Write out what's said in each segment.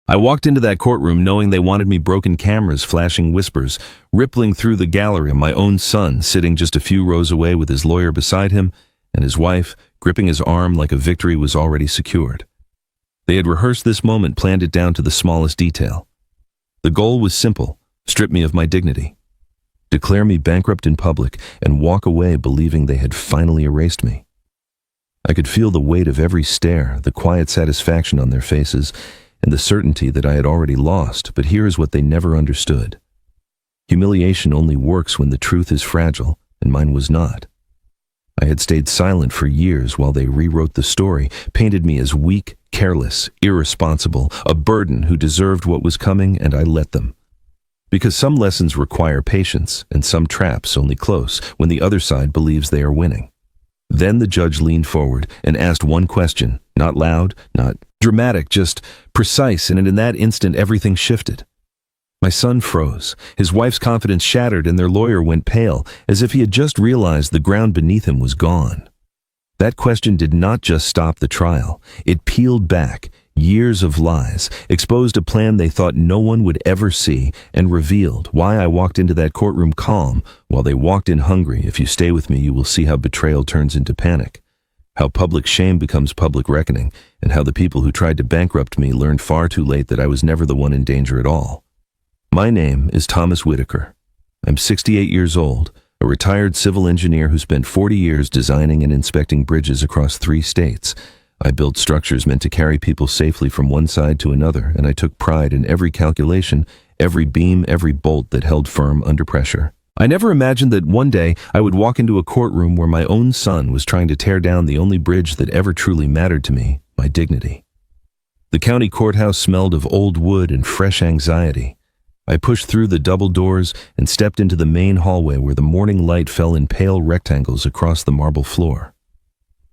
I walked into that courtroom knowing they wanted me, broken cameras, flashing whispers, rippling through the gallery, my own son sitting just a few rows away with his lawyer beside him and his wife gripping his arm like a victory was already secured. They had rehearsed this moment, planned it down to the smallest detail. The goal was simple: strip me of my dignity. Declare me bankrupt in public and walk away believing they had finally erased me. I could feel the weight of every stare, the quiet satisfaction on their faces, and the certainty that I had already lost, but here is what they never understood. Humiliation only works when the truth is fragile, and mine was not. I had stayed silent for years while they rewrote the story, painted me as weak, careless, irresponsible, a burden who deserved what was coming, and I let them. Because some lessons require patience, and some traps only close when the other side believes they are winning. Then the judge leaned forward and asked one question, not loud, not dramatic, just precise, and in that instant everything shifted. My son froze, his wife's confidence shattered, and their lawyer went pale, as if he had just realized the ground beneath him was gone. That question did not just stop the trial. It peeled back years of lies, exposed a plan they thought no one would ever see, and revealed why I walked into that courtroom calm while they walked in hungry. If you stay with me, you will see how betrayal turns into panic, how public shame becomes public reckoning, and how the people who tried to bankrupt me learned far too late that I was never the one in danger at all. My name is Thomas Whitaker. I'm 68 years old, a retired civil engineer who spent 40 years designing and inspecting bridges across 3 states. I built structures meant to carry people safely from one side to another, and I took pride in every calculation, every beam, every bolt that held firm under pressure. I never imagined that one day I would walk into a courtroom where my own son was trying to tear down the only bridge that ever truly mattered to me, my dignity. The county courthouse smelled of old wood and fresh anxiety. I pushed through the double doors and stepped into the main hallway where the morning light fell in pale rectangles across the marble floor.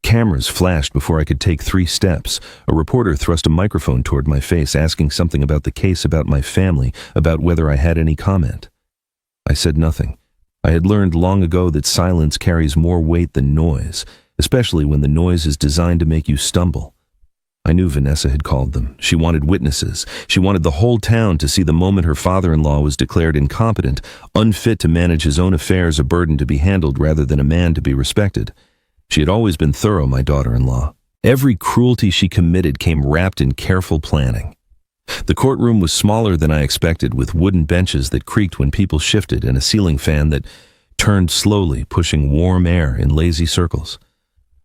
Cameras flashed before I could take 3 steps. A reporter thrust a microphone toward my face, asking something about the case, about my family, about whether I had any comment. I said nothing. I had learned long ago that silence carries more weight than noise, especially when the noise is designed to make you stumble. I knew Vanessa had called them. She wanted witnesses. She wanted the whole town to see the moment her father-in-law was declared incompetent, unfit to manage his own affairs, a burden to be handled rather than a man to be respected. She had always been thorough, my daughter-in-law. Every cruelty she committed came wrapped in careful planning. The courtroom was smaller than I expected, with wooden benches that creaked when people shifted and a ceiling fan that turned slowly, pushing warm air in lazy circles.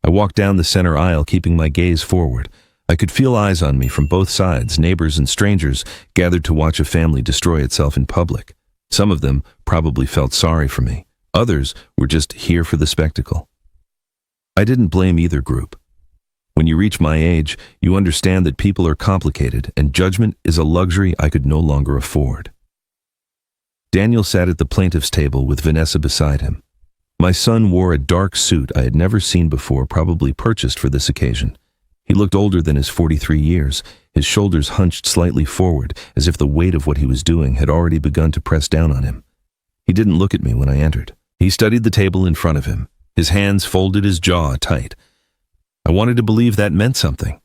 I walked down the center aisle, keeping my gaze forward. I could feel eyes on me from both sides, neighbors and strangers gathered to watch a family destroy itself in public. Some of them probably felt sorry for me. Others were just here for the spectacle. I didn't blame either group. When you reach my age, you understand that people are complicated, and judgment is a luxury I could no longer afford. Daniel sat at the plaintiff's table with Vanessa beside him. My son wore a dark suit I had never seen before, probably purchased for this occasion. He looked older than his 43 years, his shoulders hunched slightly forward, as if the weight of what he was doing had already begun to press down on him. He didn't look at me when I entered. He studied the table in front of him, his hands folded, his jaw tight. I wanted to believe that meant something.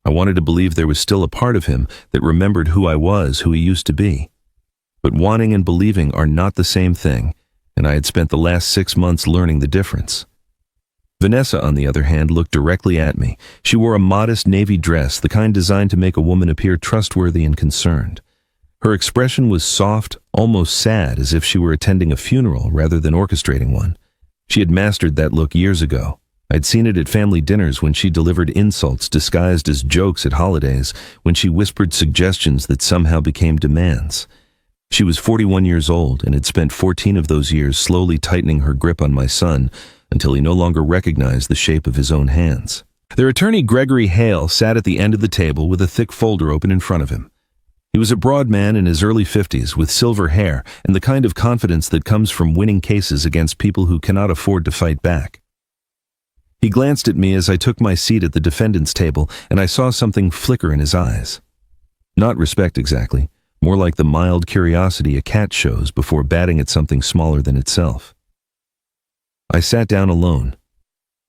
I wanted to believe there was still a part of him that remembered who I was, who he used to be. But wanting and believing are not the same thing, and I had spent the last 6 months learning the difference. Vanessa, on the other hand, looked directly at me. She wore a modest navy dress, the kind designed to make a woman appear trustworthy and concerned. Her expression was soft, almost sad, as if she were attending a funeral rather than orchestrating one. She had mastered that look years ago. I'd seen it at family dinners, when she delivered insults disguised as jokes at holidays, when she whispered suggestions that somehow became demands. She was 41 years old and had spent 14 of those years slowly tightening her grip on my son until he no longer recognized the shape of his own hands. Their attorney, Gregory Hale, sat at the end of the table with a thick folder open in front of him. He was a broad man in his early 50s with silver hair and the kind of confidence that comes from winning cases against people who cannot afford to fight back. He glanced at me as I took my seat at the defendant's table, and I saw something flicker in his eyes. Not respect exactly, more like the mild curiosity a cat shows before batting at something smaller than itself. I sat down alone.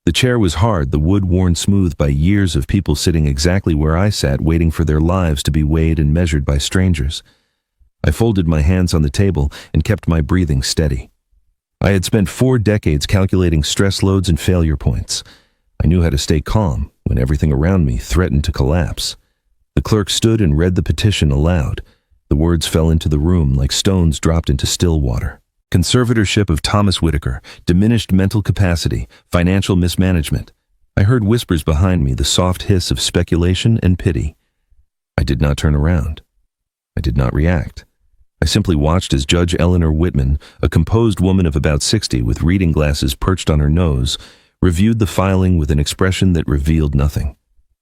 The chair was hard, the wood worn smooth by years of people sitting exactly where I sat, waiting for their lives to be weighed and measured by strangers. I folded my hands on the table and kept my breathing steady. I had spent 4 decades calculating stress loads and failure points. I knew how to stay calm when everything around me threatened to collapse. The clerk stood and read the petition aloud. The words fell into the room like stones dropped into still water. Conservatorship of Thomas Whitaker, diminished mental capacity, financial mismanagement. I heard whispers behind me, the soft hiss of speculation and pity. I did not turn around. I did not react. I simply watched as Judge Eleanor Whitman, a composed woman of about 60 with reading glasses perched on her nose, reviewed the filing with an expression that revealed nothing.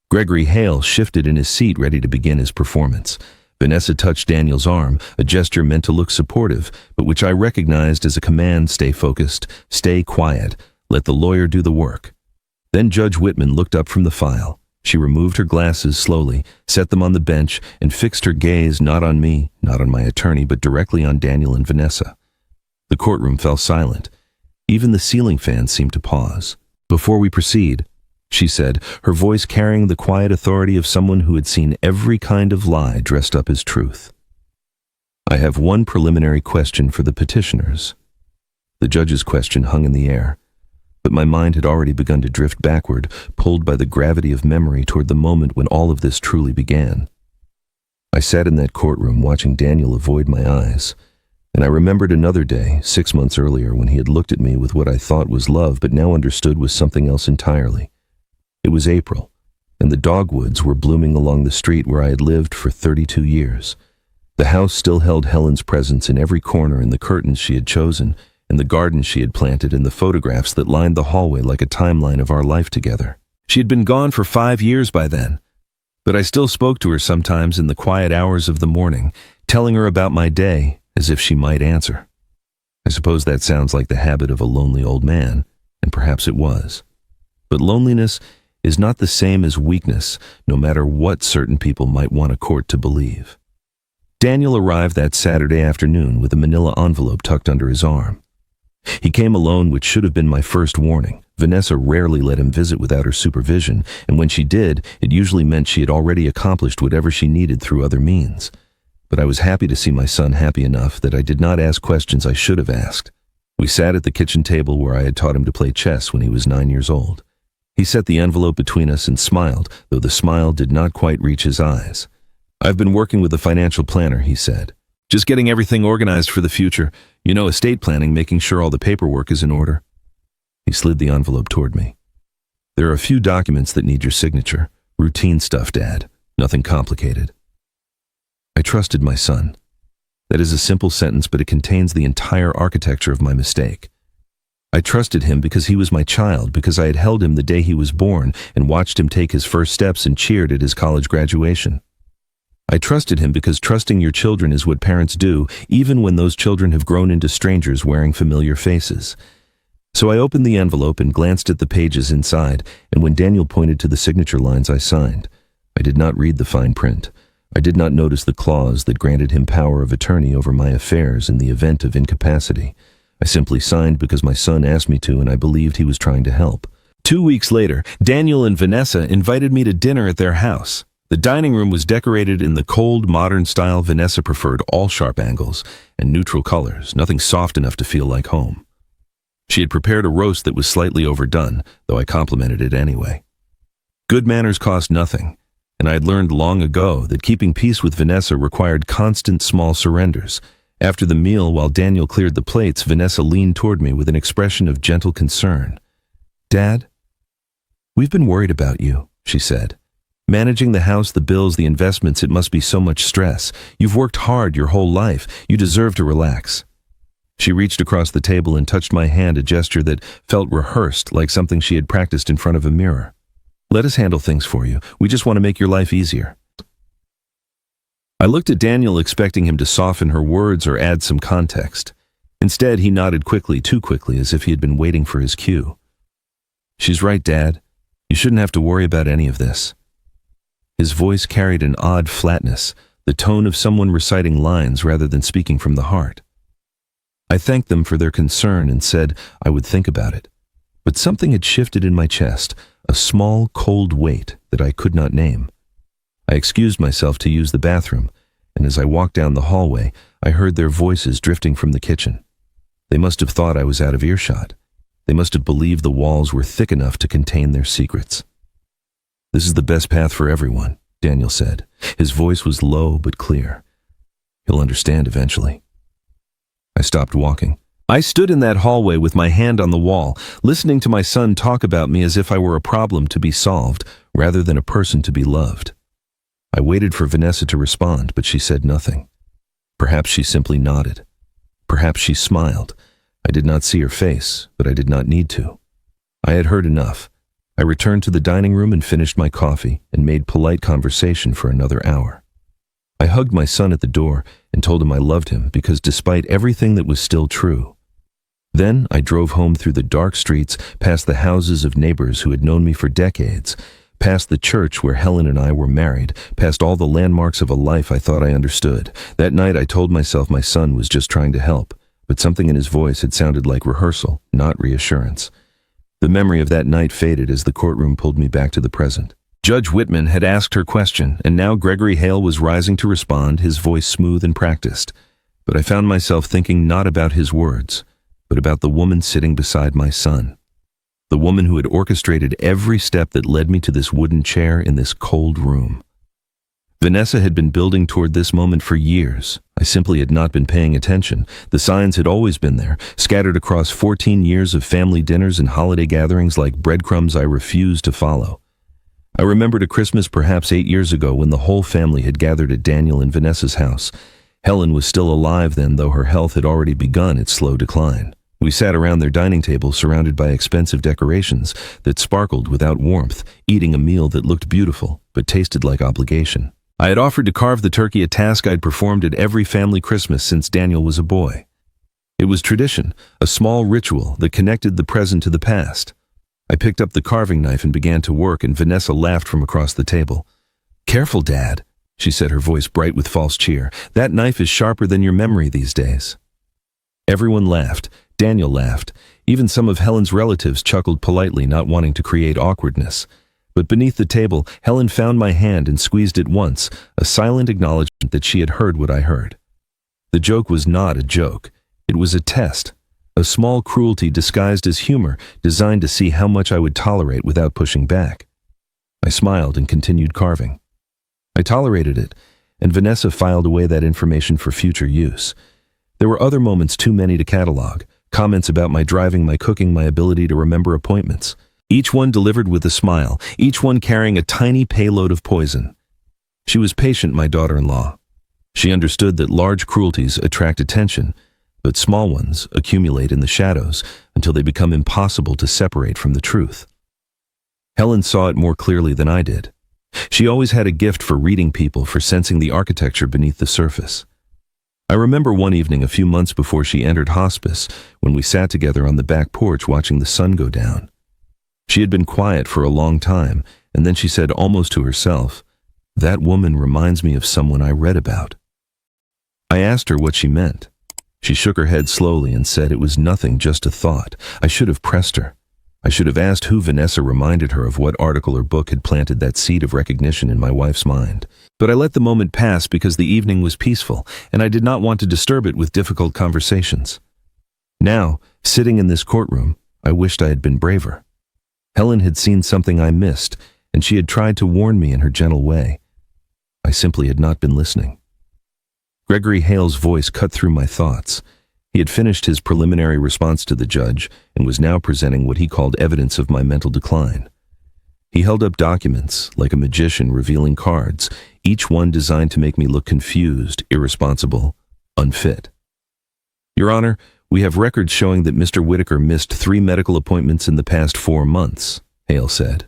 Gregory Hale shifted in his seat, ready to begin his performance. Vanessa touched Daniel's arm, a gesture meant to look supportive, but which I recognized as a command: stay focused, stay quiet, let the lawyer do the work. Then Judge Whitman looked up from the file. She removed her glasses slowly, set them on the bench, and fixed her gaze not on me, not on my attorney, but directly on Daniel and Vanessa. The courtroom fell silent. Even the ceiling fan seemed to pause. "Before we proceed," she said, her voice carrying the quiet authority of someone who had seen every kind of lie dressed up as truth, "I have one preliminary question for the petitioners." The judge's question hung in the air, but my mind had already begun to drift backward, pulled by the gravity of memory toward the moment when all of this truly began. I sat in that courtroom watching Daniel avoid my eyes, and I remembered another day, 6 months earlier, when he had looked at me with what I thought was love but now understood was something else entirely. It was April, and the dogwoods were blooming along the street where I had lived for 32 years. The house still held Helen's presence in every corner, in the curtains she had chosen, in the garden she had planted, in the photographs that lined the hallway like a timeline of our life together. She had been gone for 5 years by then, but I still spoke to her sometimes in the quiet hours of the morning, telling her about my day as if she might answer. I suppose that sounds like the habit of a lonely old man, and perhaps it was. But loneliness is not the same as weakness, no matter what certain people might want a court to believe. Daniel arrived that Saturday afternoon with a manila envelope tucked under his arm. He came alone, which should have been my first warning. Vanessa rarely let him visit without her supervision, and when she did, it usually meant she had already accomplished whatever she needed through other means. But I was happy to see my son happy enough that I did not ask questions I should have asked. We sat at the kitchen table where I had taught him to play chess when he was 9 years old. He set the envelope between us and smiled, though the smile did not quite reach his eyes. "I've been working with a financial planner," he said. "Just getting everything organized for the future. You know, estate planning, making sure all the paperwork is in order." He slid the envelope toward me. "There are a few documents that need your signature. Routine stuff, Dad. Nothing complicated." I trusted my son. That is a simple sentence, but it contains the entire architecture of my mistake. I trusted him because he was my child, because I had held him the day he was born and watched him take his first steps and cheered at his college graduation. I trusted him because trusting your children is what parents do, even when those children have grown into strangers wearing familiar faces. So I opened the envelope and glanced at the pages inside, and when Daniel pointed to the signature lines, I signed. I did not read the fine print. I did not notice the clause that granted him power of attorney over my affairs in the event of incapacity. I simply signed because my son asked me to, and I believed he was trying to help. 2 weeks later, Daniel and Vanessa invited me to dinner at their house. The dining room was decorated in the cold, modern style Vanessa preferred, all sharp angles and neutral colors, nothing soft enough to feel like home. She had prepared a roast that was slightly overdone, though I complimented it anyway. Good manners cost nothing, and I had learned long ago that keeping peace with Vanessa required constant small surrenders. After the meal, while Daniel cleared the plates, Vanessa leaned toward me with an expression of gentle concern. "Dad, we've been worried about you," she said. "Managing the house, the bills, the investments, it must be so much stress. You've worked hard your whole life. You deserve to relax." She reached across the table and touched my hand, a gesture that felt rehearsed, like something she had practiced in front of a mirror. "Let us handle things for you. We just want to make your life easier." I looked at Daniel, expecting him to soften her words or add some context. Instead, he nodded quickly, too quickly, as if he had been waiting for his cue. "She's right, Dad. You shouldn't have to worry about any of this." His voice carried an odd flatness, the tone of someone reciting lines rather than speaking from the heart. I thanked them for their concern and said I would think about it. But something had shifted in my chest, a small, cold weight that I could not name. I excused myself to use the bathroom, and as I walked down the hallway, I heard their voices drifting from the kitchen. They must have thought I was out of earshot. They must have believed the walls were thick enough to contain their secrets. "This is the best path for everyone," Daniel said. His voice was low but clear. "He'll understand eventually." I stopped walking. I stood in that hallway with my hand on the wall, listening to my son talk about me as if I were a problem to be solved, rather than a person to be loved. I waited for Vanessa to respond, but she said nothing. Perhaps she simply nodded. Perhaps she smiled. I did not see her face, but I did not need to. I had heard enough. I returned to the dining room and finished my coffee and made polite conversation for another hour. I hugged my son at the door and told him I loved him because despite everything that was still true. Then I drove home through the dark streets, past the houses of neighbors who had known me for decades, past the church where Helen and I were married, past all the landmarks of a life I thought I understood. That night I told myself my son was just trying to help, but something in his voice had sounded like rehearsal, not reassurance. The memory of that night faded as the courtroom pulled me back to the present. Judge Whitman had asked her question, and now Gregory Hale was rising to respond, his voice smooth and practiced. But I found myself thinking not about his words, but about the woman sitting beside my son. The woman who had orchestrated every step that led me to this wooden chair in this cold room. Vanessa had been building toward this moment for years. I simply had not been paying attention. The signs had always been there, scattered across 14 years of family dinners and holiday gatherings like breadcrumbs I refused to follow. I remembered a Christmas perhaps 8 years ago when the whole family had gathered at Daniel and Vanessa's house. Helen was still alive then, though her health had already begun its slow decline. We sat around their dining table surrounded by expensive decorations that sparkled without warmth, eating a meal that looked beautiful but tasted like obligation. I had offered to carve the turkey, a task I'd performed at every family Christmas since Daniel was a boy. It was tradition, a small ritual that connected the present to the past. I picked up the carving knife and began to work, and Vanessa laughed from across the table. "Careful, Dad," she said, her voice bright with false cheer. "That knife is sharper than your memory these days." Everyone laughed. Daniel laughed. Even some of Helen's relatives chuckled politely, not wanting to create awkwardness. But beneath the table, Helen found my hand and squeezed it once, a silent acknowledgement that she had heard what I heard. The joke was not a joke. It was a test, a small cruelty disguised as humor, designed to see how much I would tolerate without pushing back. I smiled and continued carving. I tolerated it, and Vanessa filed away that information for future use. There were other moments too many to catalog. Comments about my driving, my cooking, my ability to remember appointments. Each one delivered with a smile, each one carrying a tiny payload of poison. She was patient, my daughter-in-law. She understood that large cruelties attract attention, but small ones accumulate in the shadows until they become impossible to separate from the truth. Helen saw it more clearly than I did. She always had a gift for reading people, for sensing the architecture beneath the surface. I remember one evening a few months before she entered hospice, when we sat together on the back porch watching the sun go down. She had been quiet for a long time, and then she said almost to herself, "That woman reminds me of someone I read about." I asked her what she meant. She shook her head slowly and said it was nothing, just a thought. I should have pressed her. I should have asked who Vanessa reminded her of, what article or book had planted that seed of recognition in my wife's mind. But I let the moment pass because the evening was peaceful, and I did not want to disturb it with difficult conversations. Now, sitting in this courtroom, I wished I had been braver. Helen had seen something I missed, and she had tried to warn me in her gentle way. I simply had not been listening. Gregory Hale's voice cut through my thoughts. He had finished his preliminary response to the judge and was now presenting what he called evidence of my mental decline. He held up documents, like a magician revealing cards, each one designed to make me look confused, irresponsible, unfit. "Your Honor, we have records showing that Mr. Whitaker missed 3 medical appointments in the past 4 months, Hale said.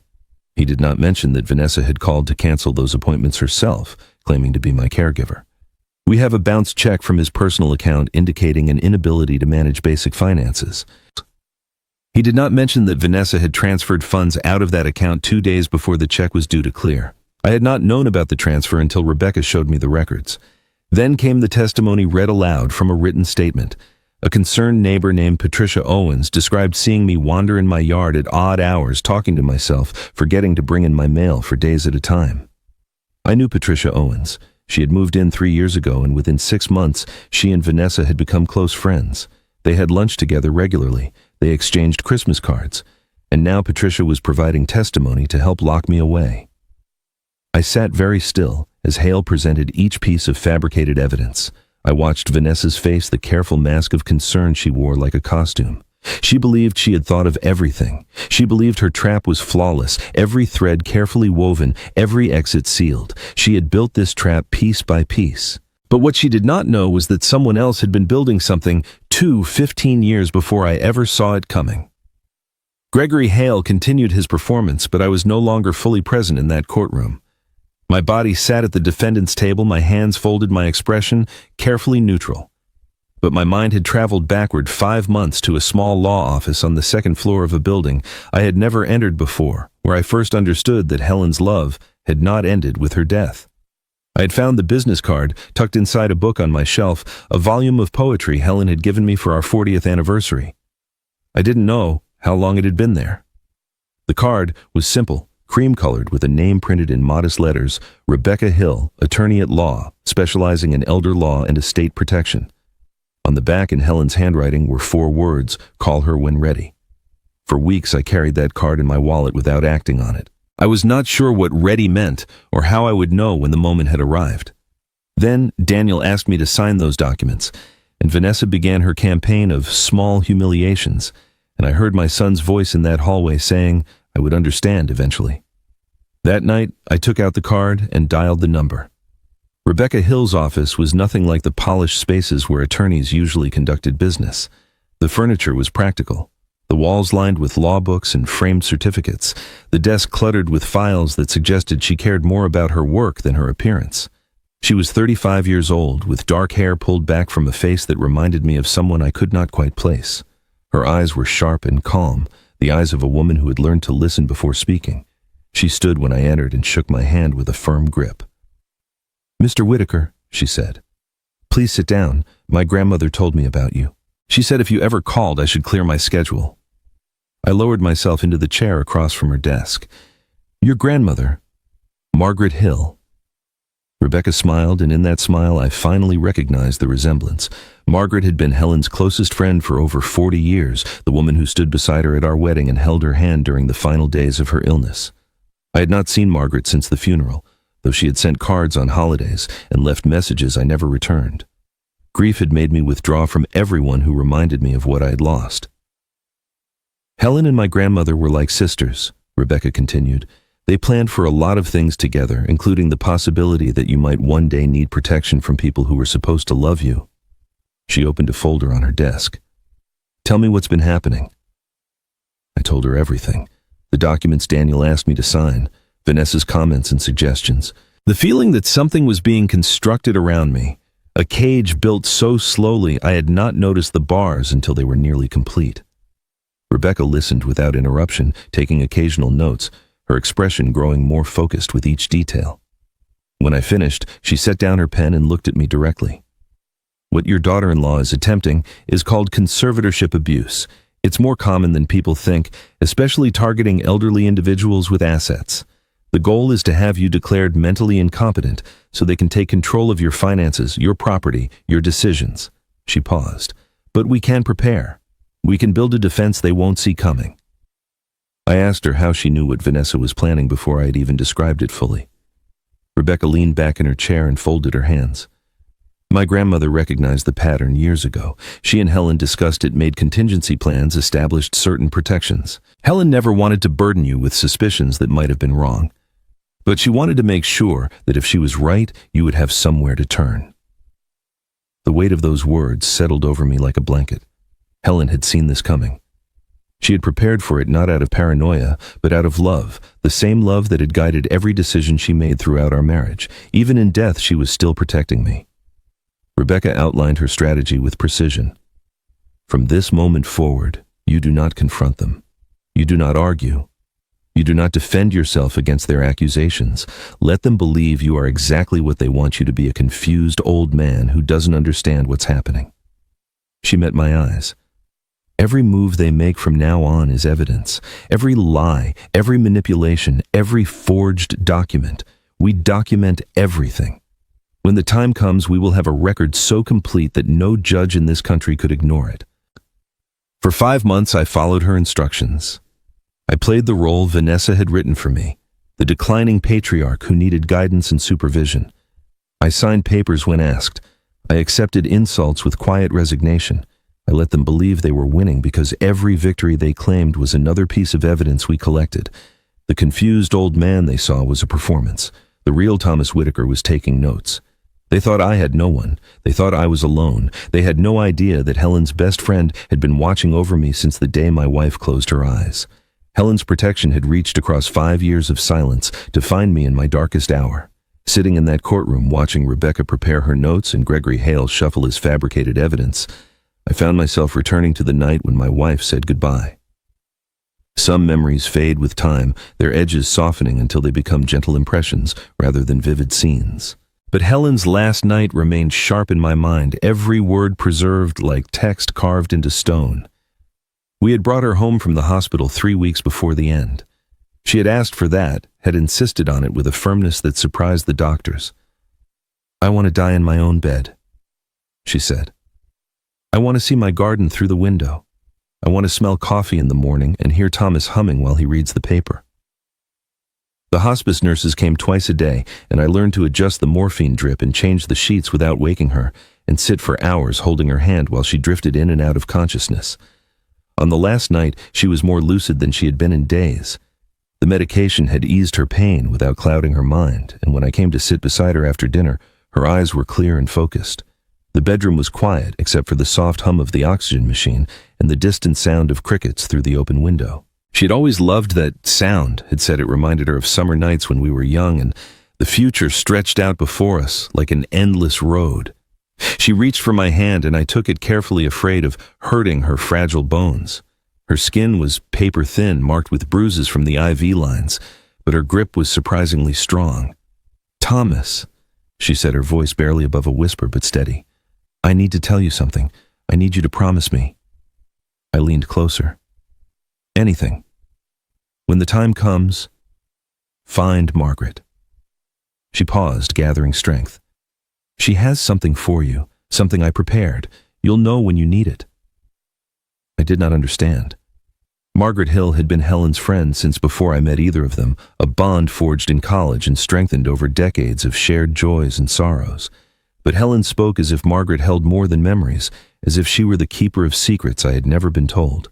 He did not mention that Vanessa had called to cancel those appointments herself, claiming to be my caregiver. We have a bounced check from his personal account indicating an inability to manage basic finances. He did not mention that Vanessa had transferred funds out of that account 2 days before the check was due to clear. I had not known about the transfer until Rebecca showed me the records. Then came the testimony read aloud from a written statement. A concerned neighbor named Patricia Owens described seeing me wander in my yard at odd hours talking to myself, forgetting to bring in my mail for days at a time. I knew Patricia Owens. She had moved in 3 years ago, and within 6 months, she and Vanessa had become close friends. They had lunch together regularly. They exchanged Christmas cards. And now Patricia was providing testimony to help lock me away. I sat very still as Hale presented each piece of fabricated evidence. I watched Vanessa's face, the careful mask of concern she wore like a costume. She believed she had thought of everything. She believed her trap was flawless, every thread carefully woven, every exit sealed. She had built this trap piece by piece. But what she did not know was that someone else had been building something 15 years before I ever saw it coming. Gregory Hale continued his performance, but I was no longer fully present in that courtroom. My body sat at the defendant's table, my hands folded, my expression carefully neutral. But my mind had traveled backward 5 months to a small law office on the second floor of a building I had never entered before, where I first understood that Helen's love had not ended with her death. I had found the business card tucked inside a book on my shelf, a volume of poetry Helen had given me for our 40th anniversary. I didn't know how long it had been there. The card was simple, cream-colored with a name printed in modest letters, Rebecca Hill, attorney at law, specializing in elder law and estate protection. On the back in Helen's handwriting were 4 words, call her when ready. For weeks I carried that card in my wallet without acting on it. I was not sure what ready meant or how I would know when the moment had arrived. Then Daniel asked me to sign those documents, and Vanessa began her campaign of small humiliations, and I heard my son's voice in that hallway saying I would understand eventually. That night, I took out the card and dialed the number. Rebecca Hill's office was nothing like the polished spaces where attorneys usually conducted business. The furniture was practical, the walls lined with law books and framed certificates, the desk cluttered with files that suggested she cared more about her work than her appearance. She was 35 years old, with dark hair pulled back from a face that reminded me of someone I could not quite place. Her eyes were sharp and calm, the eyes of a woman who had learned to listen before speaking. She stood when I entered and shook my hand with a firm grip. "Mr. Whitaker," she said, "please sit down. My grandmother told me about you. She said if you ever called, I should clear my schedule." I lowered myself into the chair across from her desk. "Your grandmother, Margaret Hill." Rebecca smiled, and in that smile I finally recognized the resemblance. Margaret had been Helen's closest friend for over 40 years, the woman who stood beside her at our wedding and held her hand during the final days of her illness. I had not seen Margaret since the funeral, though she had sent cards on holidays and left messages I never returned. Grief had made me withdraw from everyone who reminded me of what I had lost. "Helen and my grandmother were like sisters," Rebecca continued. "They planned for a lot of things together, including the possibility that you might one day need protection from people who were supposed to love you." She opened a folder on her desk. "Tell me what's been happening." I told her everything. The documents Daniel asked me to sign, Vanessa's comments and suggestions, the feeling that something was being constructed around me, a cage built so slowly I had not noticed the bars until they were nearly complete. Rebecca listened without interruption, taking occasional notes, her expression growing more focused with each detail. When I finished, she set down her pen and looked at me directly. "What your daughter-in-law is attempting is called conservatorship abuse. It's more common than people think, especially targeting elderly individuals with assets. The goal is to have you declared mentally incompetent so they can take control of your finances, your property, your decisions." She paused. "But we can prepare. We can build a defense they won't see coming." I asked her how she knew what Vanessa was planning before I had even described it fully. Rebecca leaned back in her chair and folded her hands. "My grandmother recognized the pattern years ago. She and Helen discussed it, made contingency plans, established certain protections. Helen never wanted to burden you with suspicions that might have been wrong. But she wanted to make sure that if she was right, you would have somewhere to turn." The weight of those words settled over me like a blanket. Helen had seen this coming. She had prepared for it not out of paranoia, but out of love, the same love that had guided every decision she made throughout our marriage. Even in death, she was still protecting me. Rebecca outlined her strategy with precision. "From this moment forward, you do not confront them. You do not argue. You do not defend yourself against their accusations. Let them believe you are exactly what they want you to be, a confused old man who doesn't understand what's happening. She met my eyes. Every move they make from now on is evidence. Every lie, every manipulation, every forged document. We document everything. When the time comes, we will have a record so complete that no judge in this country could ignore it. For 5 months, I followed her instructions. I played the role Vanessa had written for me, the declining patriarch who needed guidance and supervision. I signed papers when asked. I accepted insults with quiet resignation. I let them believe they were winning because every victory they claimed was another piece of evidence we collected. The confused old man they saw was a performance. The real Thomas Whitaker was taking notes. They thought I had no one. They thought I was alone. They had no idea that Helen's best friend had been watching over me since the day my wife closed her eyes. Helen's protection had reached across 5 years of silence to find me in my darkest hour. Sitting in that courtroom watching Rebecca prepare her notes and Gregory Hale shuffle his fabricated evidence, I found myself returning to the night when my wife said goodbye. Some memories fade with time, their edges softening until they become gentle impressions rather than vivid scenes. But Helen's last night remained sharp in my mind, every word preserved like text carved into stone. We had brought her home from the hospital 3 weeks before the end. She had asked for that, had insisted on it with a firmness that surprised the doctors. "I want to die in my own bed," she said. "I want to see my garden through the window. I want to smell coffee in the morning and hear Thomas humming while he reads the paper." The hospice nurses came twice a day, and I learned to adjust the morphine drip and change the sheets without waking her, and sit for hours holding her hand while she drifted in and out of consciousness. On the last night, she was more lucid than she had been in days. The medication had eased her pain without clouding her mind, and when I came to sit beside her after dinner, her eyes were clear and focused. The bedroom was quiet except for the soft hum of the oxygen machine and the distant sound of crickets through the open window. She had always loved that sound, had said it reminded her of summer nights when we were young and the future stretched out before us like an endless road. She reached for my hand and I took it carefully, afraid of hurting her fragile bones. Her skin was paper thin, marked with bruises from the IV lines, but her grip was surprisingly strong. "Thomas," she said, her voice barely above a whisper but steady. "I need to tell you something. I need you to promise me." I leaned closer. "Anything. When the time comes, find Margaret." She paused, gathering strength. "She has something for you, something I prepared. You'll know when you need it." I did not understand. Margaret Hill had been Helen's friend since before I met either of them, a bond forged in college and strengthened over decades of shared joys and sorrows. But Helen spoke as if Margaret held more than memories, as if she were the keeper of secrets I had never been told.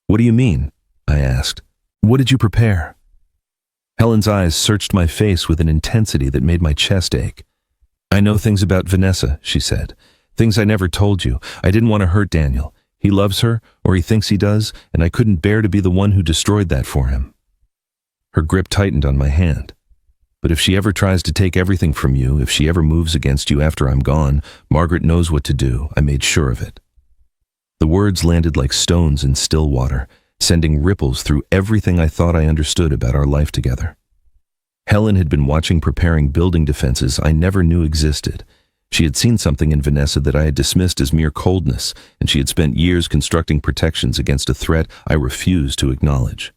"What do you mean?" I asked. "What did you prepare?" Helen's eyes searched my face with an intensity that made my chest ache. "I know things about Vanessa," she said. "Things I never told you. I didn't want to hurt Daniel. He loves her, or he thinks he does, and I couldn't bear to be the one who destroyed that for him." Her grip tightened on my hand. "But if she ever tries to take everything from you, if she ever moves against you after I'm gone, Margaret knows what to do. I made sure of it." The words landed like stones in still water, sending ripples through everything I thought I understood about our life together. Helen had been watching preparing building defenses I never knew existed. She had seen something in Vanessa that I had dismissed as mere coldness, and she had spent years constructing protections against a threat I refused to acknowledge.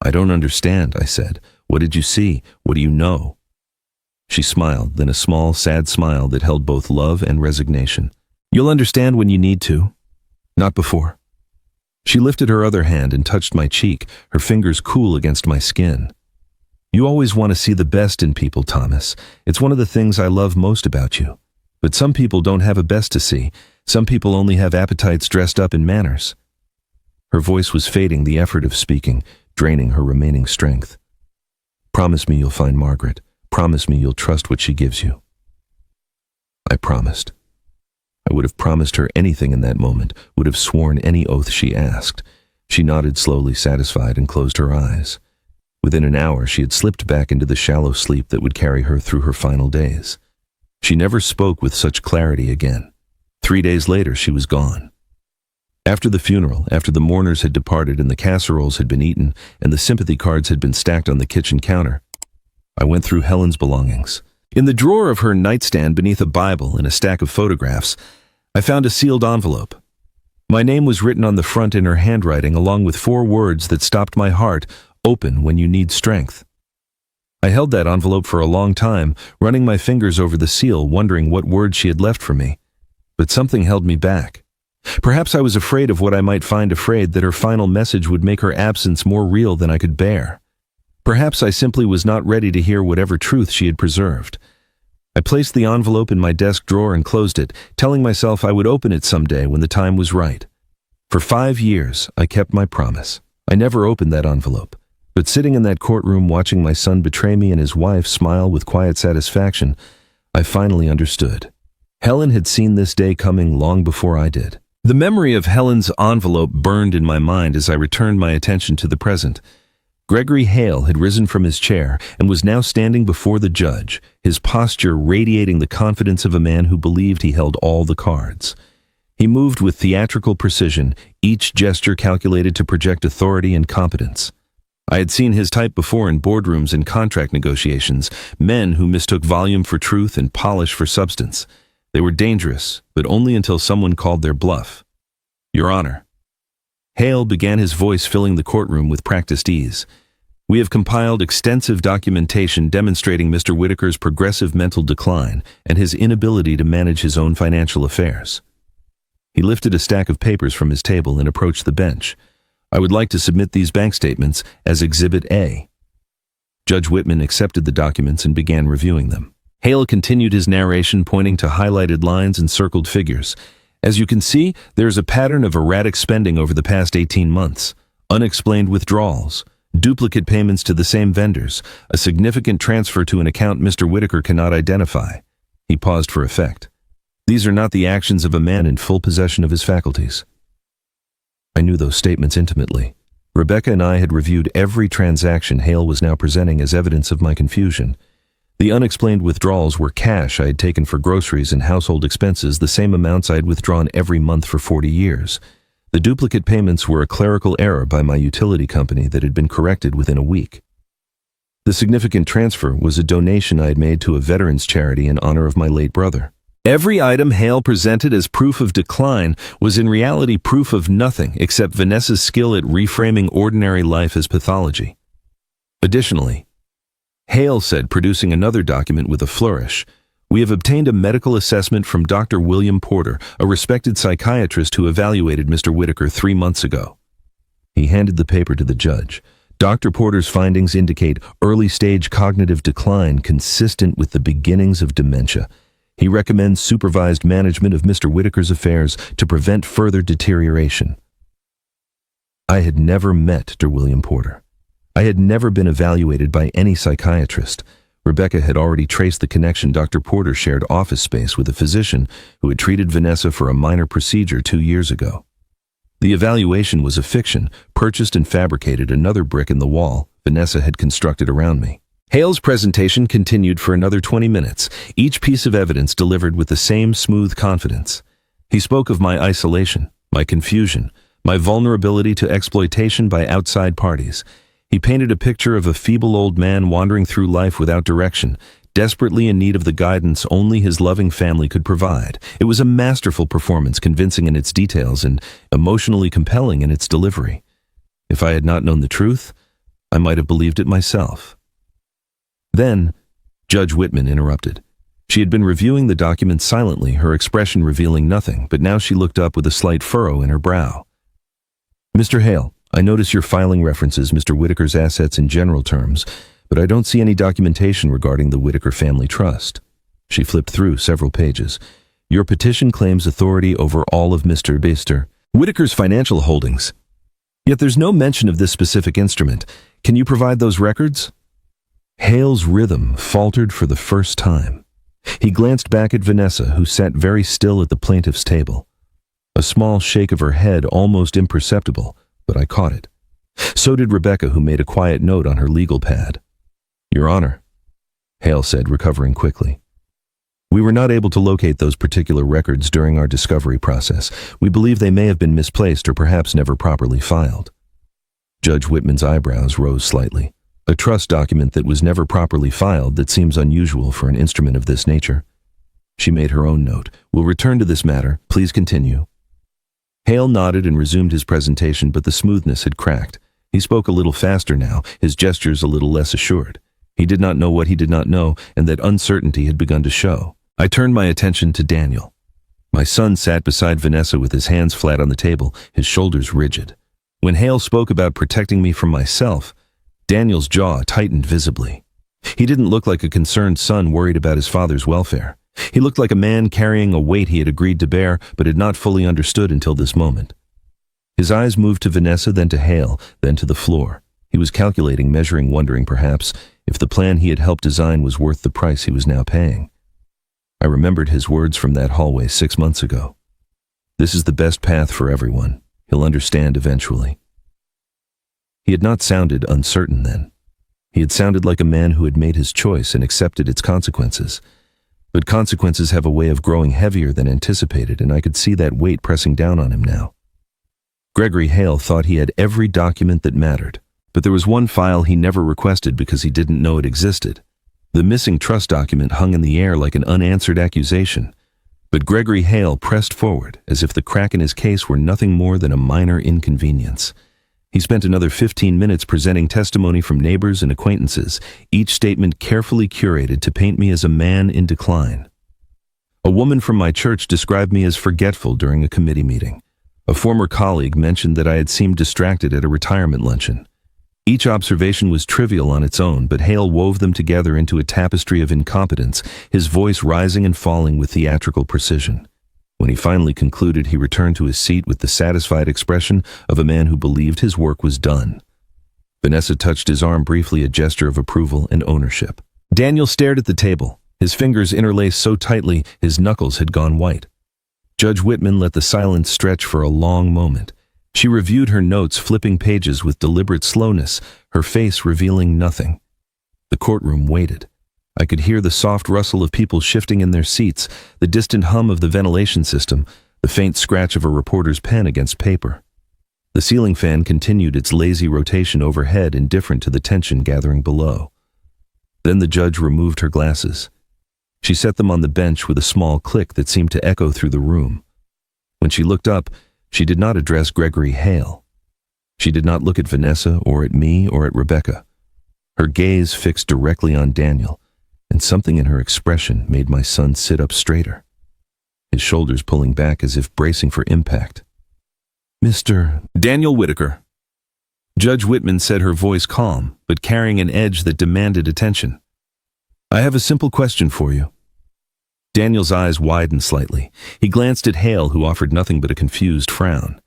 "I don't understand," I said. "What did you see? What do you know?" She smiled, then a small, sad smile that held both love and resignation. "You'll understand when you need to. Not before." She lifted her other hand and touched my cheek, her fingers cool against my skin. "You always want to see the best in people, Thomas. It's one of the things I love most about you. But some people don't have a best to see. Some people only have appetites dressed up in manners." Her voice was fading, the effort of speaking, draining her remaining strength. "Promise me you'll find Margaret. Promise me you'll trust what she gives you." I promised. I would have promised her anything in that moment, would have sworn any oath she asked. She nodded slowly, satisfied, and closed her eyes. Within an hour, she had slipped back into the shallow sleep that would carry her through her final days. She never spoke with such clarity again. 3 days later, she was gone. After the funeral, after the mourners had departed and the casseroles had been eaten and the sympathy cards had been stacked on the kitchen counter, I went through Helen's belongings. In the drawer of her nightstand beneath a Bible and a stack of photographs, I found a sealed envelope. My name was written on the front in her handwriting, along with 4 words that stopped my heart: open when you need strength. I held that envelope for a long time, running my fingers over the seal, wondering what words she had left for me. But something held me back. Perhaps I was afraid of what I might find, afraid that her final message would make her absence more real than I could bear. Perhaps I simply was not ready to hear whatever truth she had preserved. I placed the envelope in my desk drawer and closed it, telling myself I would open it someday when the time was right. For 5 years, I kept my promise. I never opened that envelope. But sitting in that courtroom watching my son betray me and his wife smile with quiet satisfaction, I finally understood. Helen had seen this day coming long before I did. The memory of Helen's envelope burned in my mind as I returned my attention to the present. Gregory Hale had risen from his chair and was now standing before the judge, his posture radiating the confidence of a man who believed he held all the cards. He moved with theatrical precision, each gesture calculated to project authority and competence. I had seen his type before in boardrooms and contract negotiations, men who mistook volume for truth and polish for substance. They were dangerous, but only until someone called their bluff. Your Honor. Hale began, his voice filling the courtroom with practiced ease. We have compiled extensive documentation demonstrating Mr. Whitaker's progressive mental decline and his inability to manage his own financial affairs. He lifted a stack of papers from his table and approached the bench. I would like to submit these bank statements as Exhibit A. Judge Whitman accepted the documents and began reviewing them. Hale continued his narration, pointing to highlighted lines and circled figures. As you can see, there is a pattern of erratic spending over the past 18 months. Unexplained withdrawals, duplicate payments to the same vendors, a significant transfer to an account Mr. Whitaker cannot identify. He paused for effect. These are not the actions of a man in full possession of his faculties. I knew those statements intimately. Rebecca and I had reviewed every transaction Hale was now presenting as evidence of my confusion. The unexplained withdrawals were cash I had taken for groceries and household expenses, the same amounts I had withdrawn every month for 40 years. The duplicate payments were a clerical error by my utility company that had been corrected within a week. The significant transfer was a donation I had made to a veterans charity in honor of my late brother. Every item Hale presented as proof of decline was in reality proof of nothing except Vanessa's skill at reframing ordinary life as pathology. Additionally, Hale said, producing another document with a flourish, we have obtained a medical assessment from Dr. William Porter, a respected psychiatrist who evaluated Mr. Whitaker 3 months ago. He handed the paper to the judge. Dr. Porter's findings indicate early-stage cognitive decline consistent with the beginnings of dementia. He recommends supervised management of Mr. Whitaker's affairs to prevent further deterioration. I had never met Dr. William Porter. I had never been evaluated by any psychiatrist. Rebecca had already traced the connection. Dr. Porter shared office space with a physician who had treated Vanessa for a minor procedure 2 years ago. The evaluation was a fiction, purchased and fabricated, another brick in the wall Vanessa had constructed around me. Hale's presentation continued for another 20 minutes, each piece of evidence delivered with the same smooth confidence. He spoke of my isolation, my confusion, my vulnerability to exploitation by outside parties. He painted a picture of a feeble old man wandering through life without direction, desperately in need of the guidance only his loving family could provide. It was a masterful performance, convincing in its details and emotionally compelling in its delivery. If I had not known the truth, I might have believed it myself. Then, Judge Whitman interrupted. She had been reviewing the document silently, her expression revealing nothing, but now she looked up with a slight furrow in her brow. Mr. Hale, I notice your filing references Mr. Whitaker's assets in general terms, but I don't see any documentation regarding the Whitaker Family Trust. She flipped through several pages. Your petition claims authority over all of Mr. Whitaker's financial holdings. Yet there's no mention of this specific instrument. Can you provide those records? Hale's rhythm faltered for the first time. He glanced back at Vanessa, who sat very still at the plaintiff's table. A small shake of her head, almost imperceptible, but I caught it. So did Rebecca, who made a quiet note on her legal pad. Your Honor, Hale said, recovering quickly. We were not able to locate those particular records during our discovery process. We believe they may have been misplaced or perhaps never properly filed. Judge Whitman's eyebrows rose slightly. A trust document that was never properly filed, that seems unusual for an instrument of this nature. She made her own note. We'll return to this matter. Please continue. Hale nodded and resumed his presentation, but the smoothness had cracked. He spoke a little faster now, his gestures a little less assured. He did not know what he did not know, and that uncertainty had begun to show. I turned my attention to Daniel. My son sat beside Vanessa with his hands flat on the table, his shoulders rigid. When Hale spoke about protecting me from myself, Daniel's jaw tightened visibly. He didn't look like a concerned son worried about his father's welfare. He looked like a man carrying a weight he had agreed to bear, but had not fully understood until this moment. His eyes moved to Vanessa, then to Hale, then to the floor. He was calculating, measuring, wondering, perhaps, if the plan he had helped design was worth the price he was now paying. I remembered his words from that hallway 6 months ago. This is the best path for everyone. He'll understand eventually. He had not sounded uncertain then. He had sounded like a man who had made his choice and accepted its consequences. But consequences have a way of growing heavier than anticipated, and I could see that weight pressing down on him now. Gregory Hale thought he had every document that mattered, but there was one file he never requested because he didn't know it existed. The missing trust document hung in the air like an unanswered accusation, but Gregory Hale pressed forward as if the crack in his case were nothing more than a minor inconvenience. He spent another 15 minutes presenting testimony from neighbors and acquaintances, each statement carefully curated to paint me as a man in decline. A woman from my church described me as forgetful during a committee meeting. A former colleague mentioned that I had seemed distracted at a retirement luncheon. Each observation was trivial on its own, but Hale wove them together into a tapestry of incompetence, his voice rising and falling with theatrical precision. When he finally concluded, he returned to his seat with the satisfied expression of a man who believed his work was done. Vanessa touched his arm briefly, a gesture of approval and ownership. Daniel stared at the table, his fingers interlaced so tightly his knuckles had gone white. Judge Whitman let the silence stretch for a long moment. She reviewed her notes, flipping pages with deliberate slowness, her face revealing nothing. The courtroom waited. I could hear the soft rustle of people shifting in their seats, the distant hum of the ventilation system, the faint scratch of a reporter's pen against paper. The ceiling fan continued its lazy rotation overhead, indifferent to the tension gathering below. Then the judge removed her glasses. She set them on the bench with a small click that seemed to echo through the room. When she looked up, she did not address Gregory Hale. She did not look at Vanessa or at me or at Rebecca. Her gaze fixed directly on Daniel, and something in her expression made my son sit up straighter, his shoulders pulling back as if bracing for impact. Mr. Daniel Whitaker. Judge Whitman said, her voice calm, but carrying an edge that demanded attention. I have a simple question for you. Daniel's eyes widened slightly. He glanced at Hale, who offered nothing but a confused frown.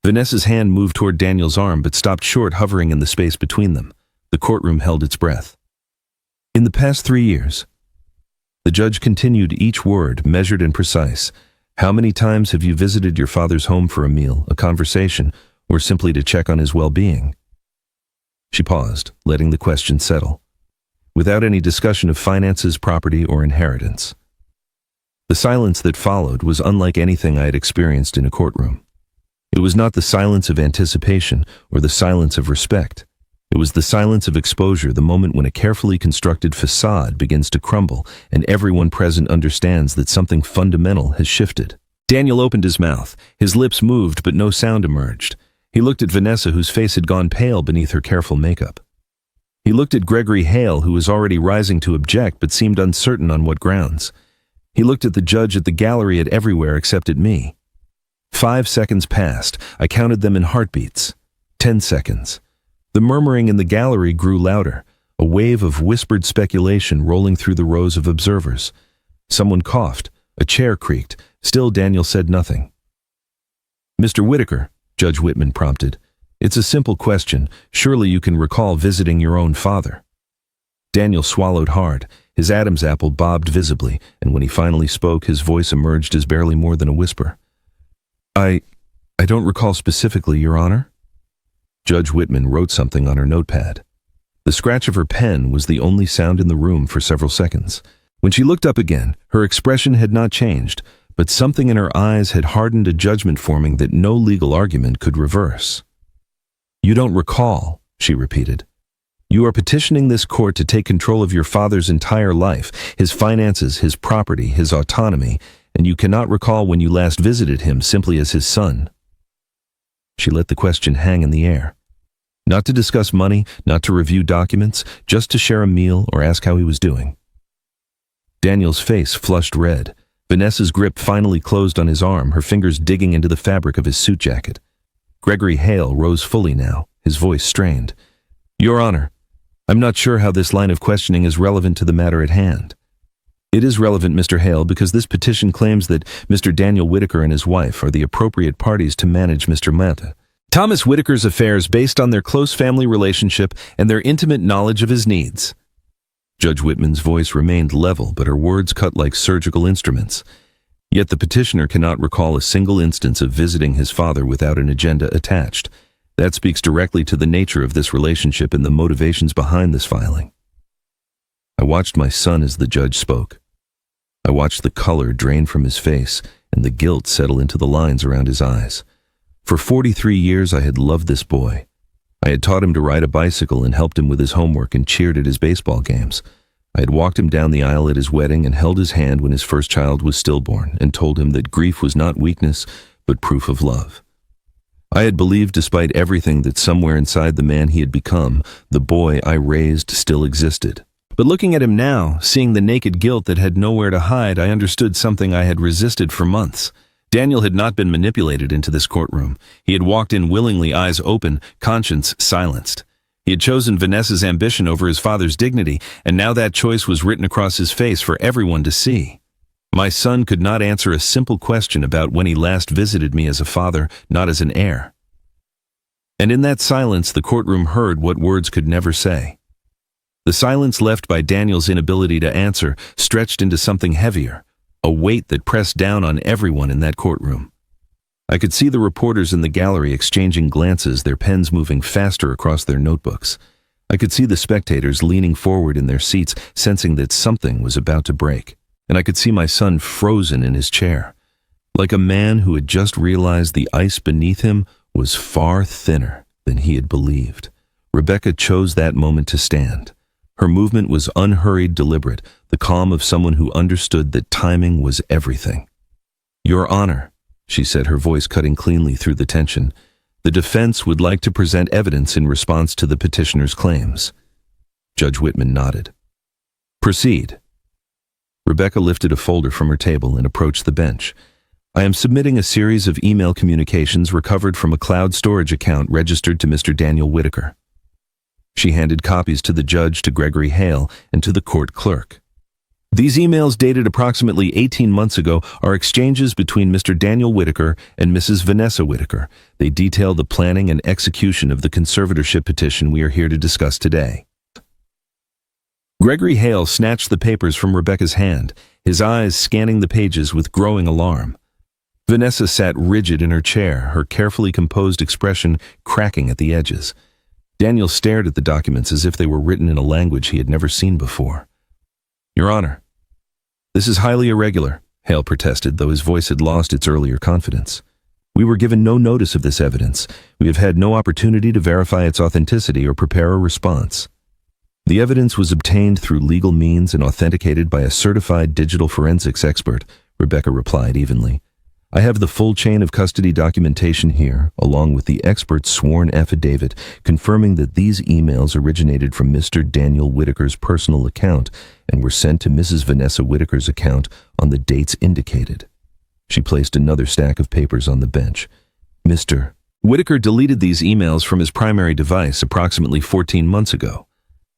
Vanessa's hand moved toward Daniel's arm, but stopped short, hovering in the space between them. The courtroom held its breath. In the past 3 years, the judge continued, each word measured and precise. How many times have you visited your father's home for a meal, a conversation, or simply to check on his well-being? She paused, letting the question settle, without any discussion of finances, property, or inheritance. The silence that followed was unlike anything I had experienced in a courtroom. It was not the silence of anticipation or the silence of respect. It was the silence of exposure, the moment when a carefully constructed facade begins to crumble and everyone present understands that something fundamental has shifted. Daniel opened his mouth. His lips moved, but no sound emerged. He looked at Vanessa, whose face had gone pale beneath her careful makeup. He looked at Gregory Hale, who was already rising to object but seemed uncertain on what grounds. He looked at the judge, at the gallery, at everywhere except at me. 5 seconds passed. I counted them in heartbeats. 10 seconds. The murmuring in the gallery grew louder, a wave of whispered speculation rolling through the rows of observers. Someone coughed. A chair creaked. Still Daniel said nothing. Mr. Whitaker, Judge Whitman prompted. It's a simple question. Surely you can recall visiting your own father. Daniel swallowed hard. His Adam's apple bobbed visibly, and when he finally spoke, his voice emerged as barely more than a whisper. I don't recall specifically, Your Honor. Judge Whitman wrote something on her notepad. The scratch of her pen was the only sound in the room for several seconds. When she looked up again, her expression had not changed, but something in her eyes had hardened, a judgment forming that no legal argument could reverse. You don't recall, she repeated. You are petitioning this court to take control of your father's entire life, his finances, his property, his autonomy, and you cannot recall when you last visited him simply as his son." She let the question hang in the air. Not to discuss money, not to review documents, just to share a meal or ask how he was doing. Daniel's face flushed red. Vanessa's grip finally closed on his arm, her fingers digging into the fabric of his suit jacket. Gregory Hale rose fully now, his voice strained. "Your Honor, I'm not sure how this line of questioning is relevant to the matter at hand." "It is relevant, Mr. Hale, because this petition claims that Mr. Daniel Whitaker and his wife are the appropriate parties to manage Mr. Thomas Whitaker's affairs based on their close family relationship and their intimate knowledge of his needs." Judge Whitman's voice remained level, but her words cut like surgical instruments. Yet the petitioner cannot recall a single instance of visiting his father without an agenda attached. That speaks directly to the nature of this relationship and the motivations behind this filing. I watched my son as the judge spoke. I watched the color drain from his face and the guilt settle into the lines around his eyes. For 43 years I had loved this boy. I had taught him to ride a bicycle and helped him with his homework and cheered at his baseball games. I had walked him down the aisle at his wedding and held his hand when his first child was stillborn and told him that grief was not weakness, but proof of love. I had believed, despite everything, that somewhere inside the man he had become, the boy I raised still existed. But looking at him now, seeing the naked guilt that had nowhere to hide, I understood something I had resisted for months. Daniel had not been manipulated into this courtroom. He had walked in willingly, eyes open, conscience silenced. He had chosen Vanessa's ambition over his father's dignity, and now that choice was written across his face for everyone to see. My son could not answer a simple question about when he last visited me as a father, not as an heir. And in that silence, the courtroom heard what words could never say. The silence left by Daniel's inability to answer stretched into something heavier, a weight that pressed down on everyone in that courtroom. I could see the reporters in the gallery exchanging glances, their pens moving faster across their notebooks. I could see the spectators leaning forward in their seats, sensing that something was about to break. And I could see my son frozen in his chair, like a man who had just realized the ice beneath him was far thinner than he had believed. Rebecca chose that moment to stand. Her movement was unhurried, deliberate, the calm of someone who understood that timing was everything. "Your Honor," she said, her voice cutting cleanly through the tension, "the defense would like to present evidence in response to the petitioner's claims." Judge Whitman nodded. "Proceed." Rebecca lifted a folder from her table and approached the bench. "I am submitting a series of email communications recovered from a cloud storage account registered to Mr. Daniel Whitaker." She handed copies to the judge, to Gregory Hale, and to the court clerk. "These emails, dated approximately 18 months ago, are exchanges between Mr. Daniel Whitaker and Mrs. Vanessa Whitaker. They detail the planning and execution of the conservatorship petition we are here to discuss today." Gregory Hale snatched the papers from Rebecca's hand, his eyes scanning the pages with growing alarm. Vanessa sat rigid in her chair, her carefully composed expression cracking at the edges. Daniel stared at the documents as if they were written in a language he had never seen before. "Your Honor, this is highly irregular," Hale protested, though his voice had lost its earlier confidence. "We were given no notice of this evidence. We have had no opportunity to verify its authenticity or prepare a response." "The evidence was obtained through legal means and authenticated by a certified digital forensics expert," Rebecca replied evenly. "I have the full chain of custody documentation here, along with the expert's sworn affidavit confirming that these emails originated from Mr. Daniel Whitaker's personal account and were sent to Mrs. Vanessa Whitaker's account on the dates indicated." She placed another stack of papers on the bench. "Mr. Whitaker deleted these emails from his primary device approximately 14 months ago,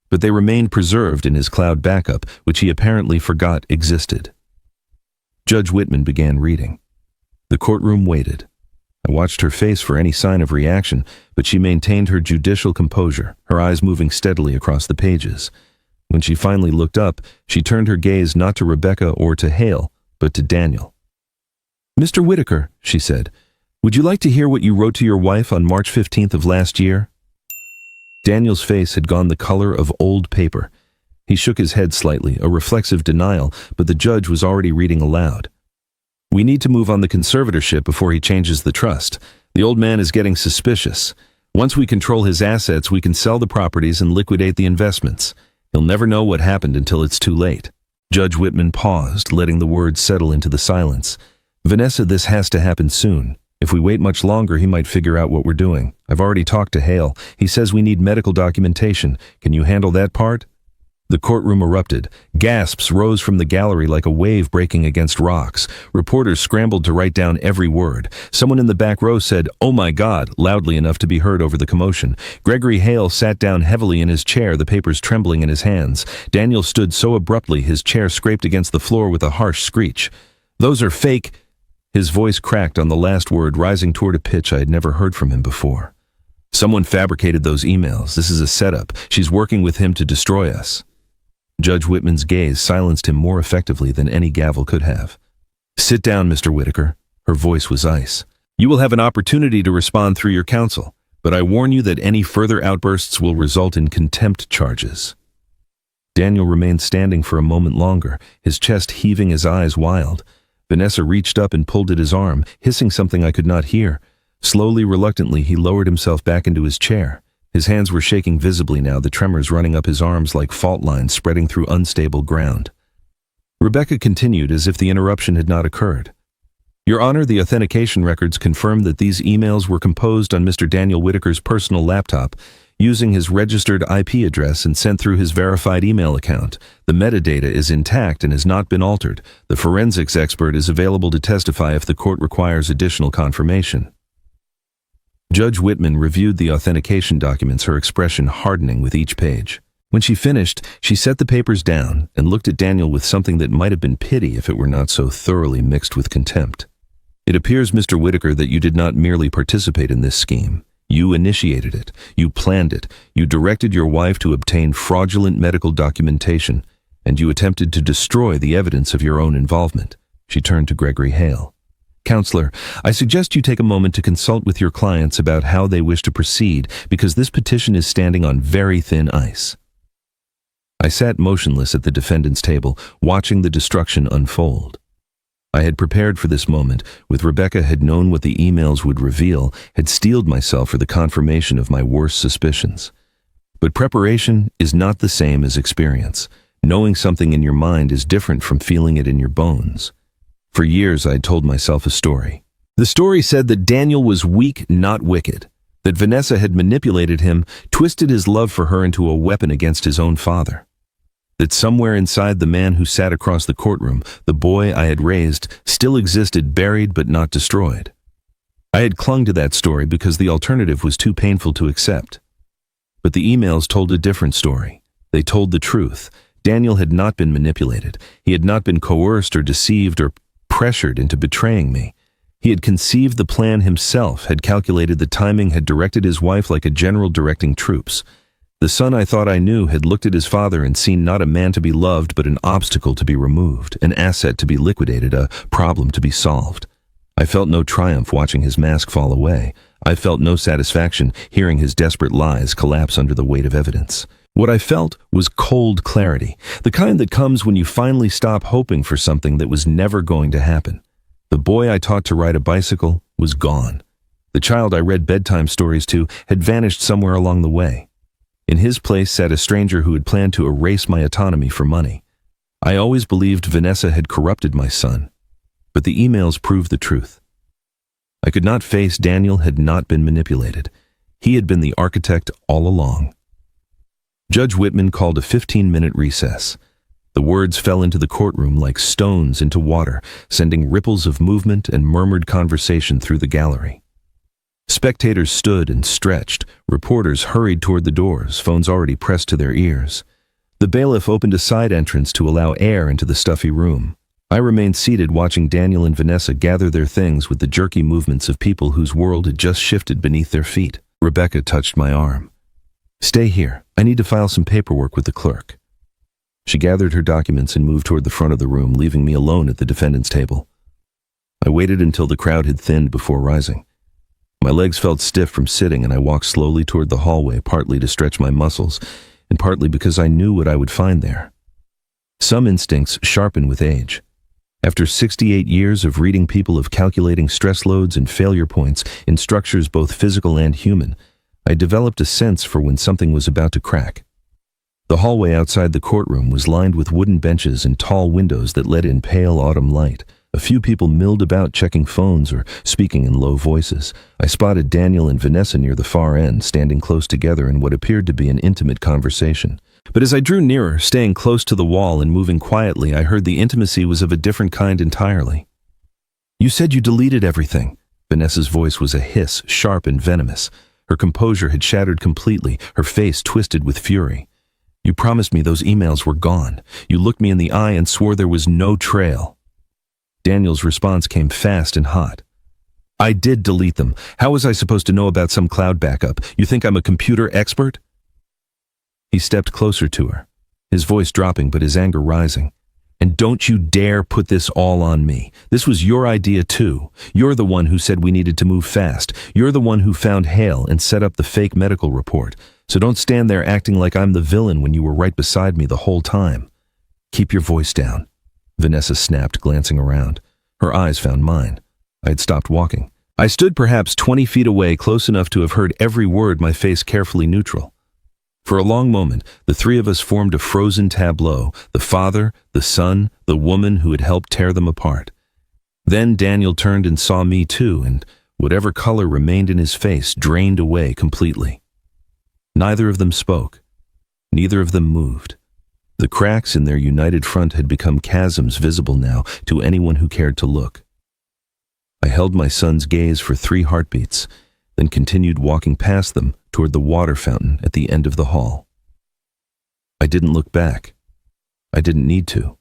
but they remained preserved in his cloud backup, which he apparently forgot existed." Judge Whitman began reading. The courtroom waited. I watched her face for any sign of reaction, but she maintained her judicial composure, her eyes moving steadily across the pages. When she finally looked up, she turned her gaze not to Rebecca or to Hale, but to Daniel. "Mr. Whitaker," she said, "would you like to hear what you wrote to your wife on March 15th of last year?" Daniel's face had gone the color of old paper. He shook his head slightly, a reflexive denial, but the judge was already reading aloud. "We need to move on the conservatorship before he changes the trust. The old man is getting suspicious. Once we control his assets, we can sell the properties and liquidate the investments. He'll never know what happened until it's too late." Judge Whitman paused, letting the words settle into the silence. "Vanessa, this has to happen soon. If we wait much longer, he might figure out what we're doing. I've already talked to Hale. He says we need medical documentation. Can you handle that part?" The courtroom erupted. Gasps rose from the gallery like a wave breaking against rocks. Reporters scrambled to write down every word. Someone in the back row said, "Oh my God," loudly enough to be heard over the commotion. Gregory Hale sat down heavily in his chair, the papers trembling in his hands. Daniel stood so abruptly his chair scraped against the floor with a harsh screech. "Those are fake." His voice cracked on the last word, rising toward a pitch I had never heard from him before. "Someone fabricated those emails. This is a setup. She's working with him to destroy us." Judge Whitman's gaze silenced him more effectively than any gavel could have. "Sit down, Mr. Whitaker." Her voice was ice. "You will have an opportunity to respond through your counsel, but I warn you that any further outbursts will result in contempt charges." Daniel remained standing for a moment longer, his chest heaving, his eyes wild. Vanessa reached up and pulled at his arm, hissing something I could not hear. Slowly, reluctantly, he lowered himself back into his chair. His hands were shaking visibly now, the tremors running up his arms like fault lines spreading through unstable ground. Rebecca continued as if the interruption had not occurred. "Your Honor, the authentication records confirm that these emails were composed on Mr. Daniel Whitaker's personal laptop, using his registered IP address and sent through his verified email account. The metadata is intact and has not been altered. The forensics expert is available to testify if the court requires additional confirmation." Judge Whitman reviewed the authentication documents, her expression hardening with each page. When she finished, she set the papers down and looked at Daniel with something that might have been pity if it were not so thoroughly mixed with contempt. "It appears, Mr. Whitaker, that you did not merely participate in this scheme. You initiated it. You planned it. You directed your wife to obtain fraudulent medical documentation, and you attempted to destroy the evidence of your own involvement." She turned to Gregory Hale. "Counselor, I suggest you take a moment to consult with your clients about how they wish to proceed, because this petition is standing on very thin ice." I sat motionless at the defendant's table, watching the destruction unfold. I had prepared for this moment. With Rebecca, had known what the emails would reveal, had steeled myself for the confirmation of my worst suspicions. But preparation is not the same as experience. Knowing something in your mind is different from feeling it in your bones. For years, I had told myself a story. The story said that Daniel was weak, not wicked, that Vanessa had manipulated him, twisted his love for her into a weapon against his own father, that somewhere inside the man who sat across the courtroom, the boy I had raised, still existed, buried but not destroyed. I had clung to that story because the alternative was too painful to accept. But the emails told a different story. They told the truth. Daniel had not been manipulated. He had not been coerced or deceived or pressured into betraying me. He had conceived the plan himself, had calculated the timing, had directed his wife like a general directing troops. The son I thought I knew had looked at his father and seen not a man to be loved, but an obstacle to be removed, an asset to be liquidated, a problem to be solved. I felt no triumph watching his mask fall away. I felt no satisfaction hearing his desperate lies collapse under the weight of evidence. What I felt was cold clarity, the kind that comes when you finally stop hoping for something that was never going to happen. The boy I taught to ride a bicycle was gone. The child I read bedtime stories to had vanished somewhere along the way. In his place sat a stranger who had planned to erase my autonomy for money. I always believed Vanessa had corrupted my son, but the emails proved the truth. I could not face Daniel had not been manipulated. He had been the architect all along. Judge Whitman called a 15-minute recess. The words fell into the courtroom like stones into water, sending ripples of movement and murmured conversation through the gallery. Spectators stood and stretched. Reporters hurried toward the doors, phones already pressed to their ears. The bailiff opened a side entrance to allow air into the stuffy room. I remained seated watching Daniel and Vanessa gather their things with the jerky movements of people whose world had just shifted beneath their feet. Rebecca touched my arm. "Stay here. I need to file some paperwork with the clerk." She gathered her documents and moved toward the front of the room, leaving me alone at the defendant's table. I waited until the crowd had thinned before rising. My legs felt stiff from sitting, and I walked slowly toward the hallway, partly to stretch my muscles, and partly because I knew what I would find there. Some instincts sharpen with age. After 68 years of reading people of calculating stress loads and failure points in structures both physical and human, I developed a sense for when something was about to crack. The hallway outside the courtroom was lined with wooden benches and tall windows that let in pale autumn light. A few people milled about checking phones or speaking in low voices. I spotted Daniel and Vanessa near the far end, standing close together in what appeared to be an intimate conversation. But as I drew nearer, staying close to the wall and moving quietly, I heard the intimacy was of a different kind entirely. "You said you deleted everything." Vanessa's voice was a hiss, sharp and venomous. Her composure had shattered completely, her face twisted with fury. "You promised me those emails were gone. You looked me in the eye and swore there was no trail." Daniel's response came fast and hot. "I did delete them. How was I supposed to know about some cloud backup? You think I'm a computer expert?" He stepped closer to her, his voice dropping but his anger rising. "And don't you dare put this all on me. This was your idea too. You're the one who said we needed to move fast. You're the one who found Hale and set up the fake medical report. So don't stand there acting like I'm the villain when you were right beside me the whole time." "Keep your voice down," Vanessa snapped, glancing around. Her eyes found mine. I had stopped walking. I stood perhaps 20 feet away, close enough to have heard every word, my face carefully neutral. For a long moment, the three of us formed a frozen tableau, the father, the son, the woman who had helped tear them apart. Then Daniel turned and saw me too, and whatever color remained in his face drained away completely. Neither of them spoke. Neither of them moved. The cracks in their united front had become chasms visible now to anyone who cared to look. I held my son's gaze for 3 heartbeats, then continued walking past them toward the water fountain at the end of the hall. I didn't look back. I didn't need to.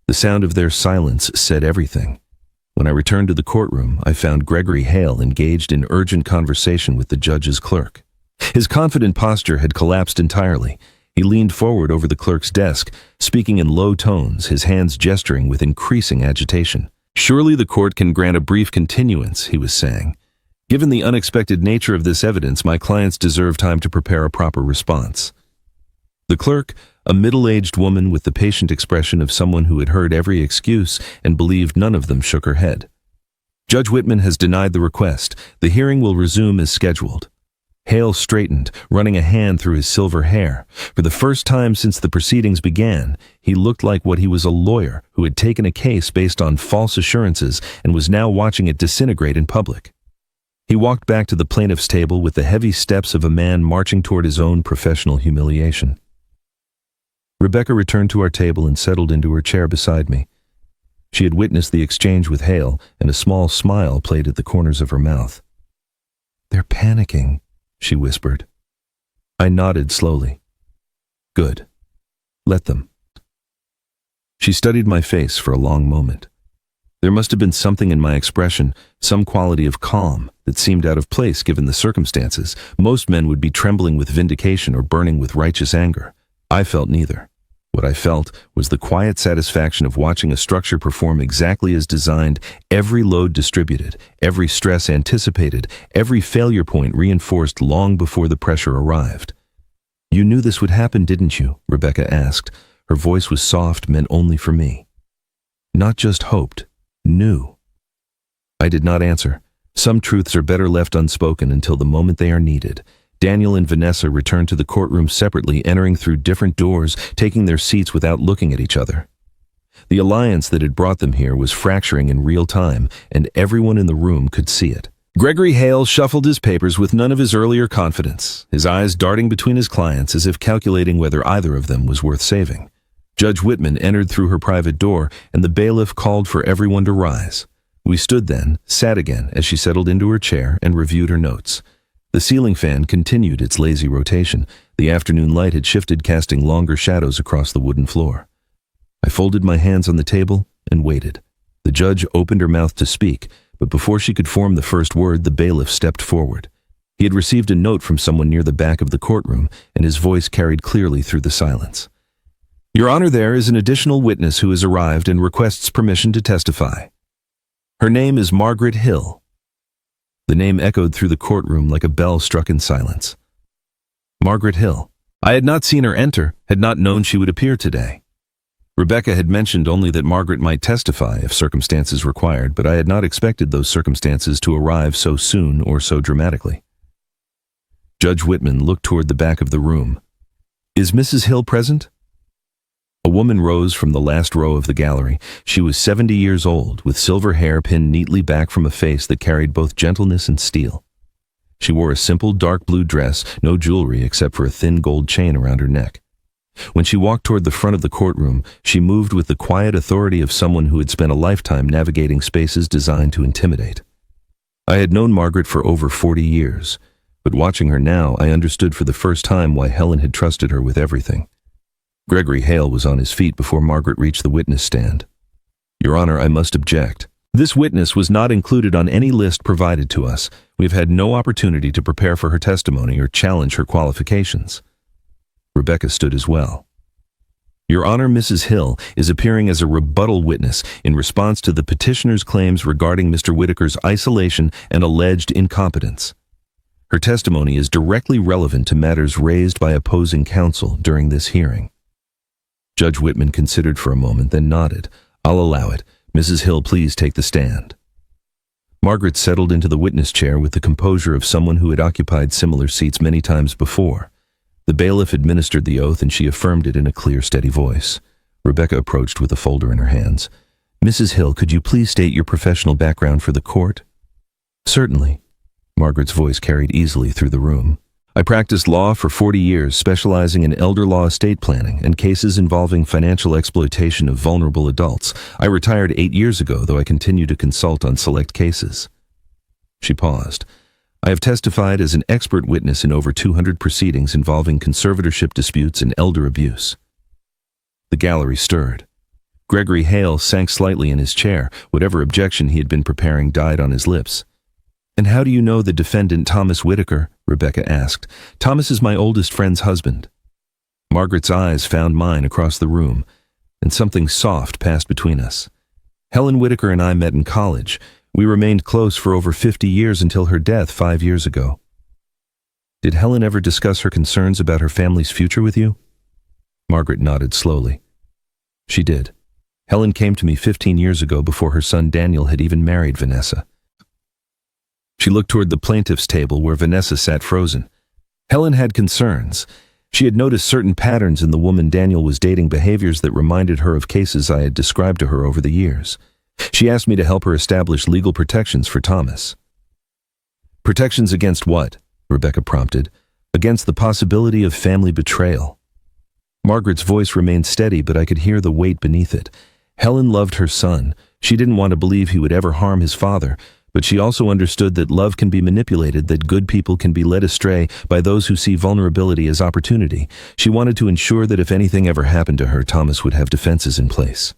The sound of their silence said everything. When I returned to the courtroom, I found Gregory Hale engaged in urgent conversation with the judge's clerk. His confident posture had collapsed entirely. He leaned forward over the clerk's desk, speaking in low tones, his hands gesturing with increasing agitation. "Surely the court can grant a brief continuance," he was saying. "Given the unexpected nature of this evidence, my clients deserve time to prepare a proper response." The clerk, a middle-aged woman with the patient expression of someone who had heard every excuse and believed none of them, shook her head. "Judge Whitman has denied the request. The hearing will resume as scheduled." Hale straightened, running a hand through his silver hair. For the first time since the proceedings began, he looked like what he was, a lawyer who had taken a case based on false assurances and was now watching it disintegrate in public. He walked back to the plaintiff's table with the heavy steps of a man marching toward his own professional humiliation. Rebecca returned to our table and settled into her chair beside me. She had witnessed the exchange with Hale, and a small smile played at the corners of her mouth. "They're panicking," she whispered. I nodded slowly. "Good. Let them." She studied my face for a long moment. There must have been something in my expression, some quality of calm, that seemed out of place given the circumstances. Most men would be trembling with vindication or burning with righteous anger. I felt neither. What I felt was the quiet satisfaction of watching a structure perform exactly as designed, every load distributed, every stress anticipated, every failure point reinforced long before the pressure arrived. "You knew this would happen, didn't you?" Rebecca asked. Her voice was soft, meant only for me. "Not just hoped, knew." I did not answer. Some truths are better left unspoken until the moment they are needed. Daniel and Vanessa returned to the courtroom separately, entering through different doors, taking their seats without looking at each other. The alliance that had brought them here was fracturing in real time, and everyone in the room could see it. Gregory Hale shuffled his papers with none of his earlier confidence, his eyes darting between his clients as if calculating whether either of them was worth saving. Judge Whitman entered through her private door, and the bailiff called for everyone to rise. We stood then, sat again as she settled into her chair and reviewed her notes. The ceiling fan continued its lazy rotation. The afternoon light had shifted, casting longer shadows across the wooden floor. I folded my hands on the table and waited. The judge opened her mouth to speak, but before she could form the first word, the bailiff stepped forward. He had received a note from someone near the back of the courtroom, and his voice carried clearly through the silence. "Your Honor, there is an additional witness who has arrived and requests permission to testify. Her name is Margaret Hill." The name echoed through the courtroom like a bell struck in silence. Margaret Hill. I had not seen her enter, had not known she would appear today. Rebecca had mentioned only that Margaret might testify if circumstances required, but I had not expected those circumstances to arrive so soon or so dramatically. Judge Whitman looked toward the back of the room. Is Mrs. Hill present? A woman rose from the last row of the gallery. She was 70 years old, with silver hair pinned neatly back from a face that carried both gentleness and steel. She wore a simple dark blue dress, no jewelry except for a thin gold chain around her neck. When she walked toward the front of the courtroom, she moved with the quiet authority of someone who had spent a lifetime navigating spaces designed to intimidate. I had known Margaret for over 40 years, but watching her now, I understood for the first time why Helen had trusted her with everything. Gregory Hale was on his feet before Margaret reached the witness stand. Your Honor, I must object. This witness was not included on any list provided to us. We've had no opportunity to prepare for her testimony or challenge her qualifications. Rebecca stood as well. Your Honor, Mrs. Hill is appearing as a rebuttal witness in response to the petitioner's claims regarding Mr. Whitaker's isolation and alleged incompetence. Her testimony is directly relevant to matters raised by opposing counsel during this hearing. Judge Whitman considered for a moment, then nodded. I'll allow it. Mrs. Hill, please take the stand. Margaret settled into the witness chair with the composure of someone who had occupied similar seats many times before. The bailiff administered the oath and she affirmed it in a clear, steady voice. Rebecca approached with a folder in her hands. Mrs. Hill, could you please state your professional background for the court? Certainly. Margaret's voice carried easily through the room. I practiced law for 40 years, specializing in elder law estate planning and cases involving financial exploitation of vulnerable adults. I retired 8 years ago, though I continue to consult on select cases. She paused. I have testified as an expert witness in over 200 proceedings involving conservatorship disputes and elder abuse. The gallery stirred. Gregory Hale sank slightly in his chair. Whatever objection he had been preparing died on his lips. And how do you know the defendant, Thomas Whitaker? Rebecca asked. Thomas is my oldest friend's husband. Margaret's eyes found mine across the room, and something soft passed between us. Helen Whitaker and I met in college. We remained close for over 50 years until her death 5 years ago. Did Helen ever discuss her concerns about her family's future with you? Margaret nodded slowly. She did. Helen came to me 15 years ago before her son Daniel had even married Vanessa. She looked toward the plaintiff's table where Vanessa sat frozen. Helen had concerns. She had noticed certain patterns in the woman Daniel was dating, behaviors that reminded her of cases I had described to her over the years. She asked me to help her establish legal protections for Thomas. Protections against what? Rebecca prompted. Against the possibility of family betrayal. Margaret's voice remained steady, but I could hear the weight beneath it. Helen loved her son. She didn't want to believe he would ever harm his father, but she also understood that love can be manipulated, that good people can be led astray by those who see vulnerability as opportunity. She wanted to ensure that if anything ever happened to her, Thomas would have defenses in place.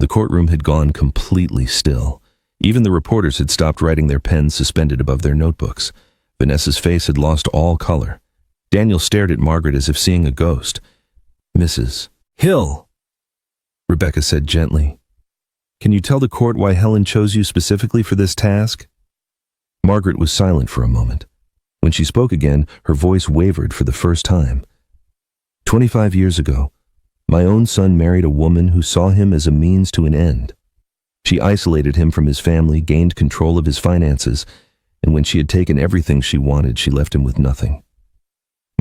The courtroom had gone completely still. Even the reporters had stopped writing, their pens suspended above their notebooks. Vanessa's face had lost all color. Daniel stared at Margaret as if seeing a ghost. Mrs. Hill, Rebecca said gently. Can you tell the court why Helen chose you specifically for this task? Margaret was silent for a moment. When she spoke again, her voice wavered for the first time. 25 years ago, my own son married a woman who saw him as a means to an end. She isolated him from his family, gained control of his finances, and when she had taken everything she wanted, she left him with nothing.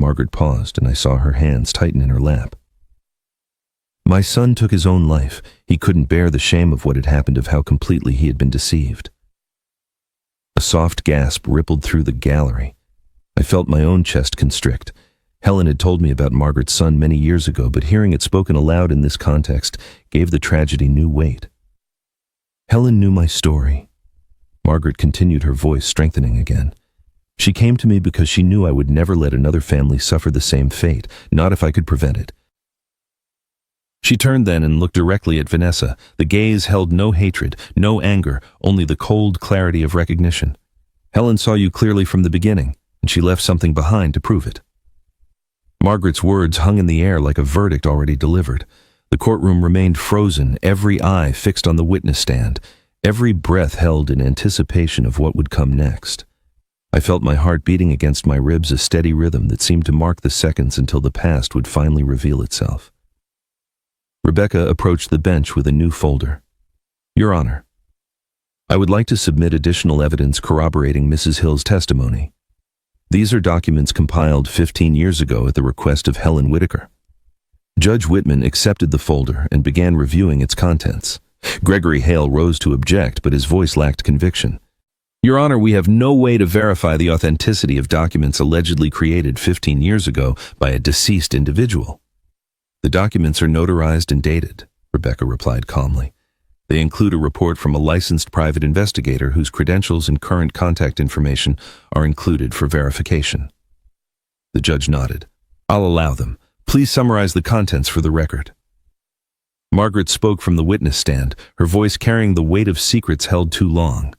Margaret paused, and I saw her hands tighten in her lap. My son took his own life. He couldn't bear the shame of what had happened, of how completely he had been deceived. A soft gasp rippled through the gallery. I felt my own chest constrict. Helen had told me about Margaret's son many years ago, but hearing it spoken aloud in this context gave the tragedy new weight. Helen knew my story. Margaret continued, her voice strengthening again. She came to me because she knew I would never let another family suffer the same fate, not if I could prevent it. She turned then and looked directly at Vanessa. The gaze held no hatred, no anger, only the cold clarity of recognition. Helen saw you clearly from the beginning, and she left something behind to prove it. Margaret's words hung in the air like a verdict already delivered. The courtroom remained frozen, every eye fixed on the witness stand, every breath held in anticipation of what would come next. I felt my heart beating against my ribs, a steady rhythm that seemed to mark the seconds until the past would finally reveal itself. Rebecca approached the bench with a new folder. Your Honor, I would like to submit additional evidence corroborating Mrs. Hill's testimony. These are documents compiled 15 years ago at the request of Helen Whitaker. Judge Whitman accepted the folder and began reviewing its contents. Gregory Hale rose to object, but his voice lacked conviction. Your Honor, we have no way to verify the authenticity of documents allegedly created 15 years ago by a deceased individual. The documents are notarized and dated, Rebecca replied calmly. They include a report from a licensed private investigator whose credentials and current contact information are included for verification. The judge nodded. I'll allow them. Please summarize the contents for the record. Margaret spoke from the witness stand, her voice carrying the weight of secrets held too long.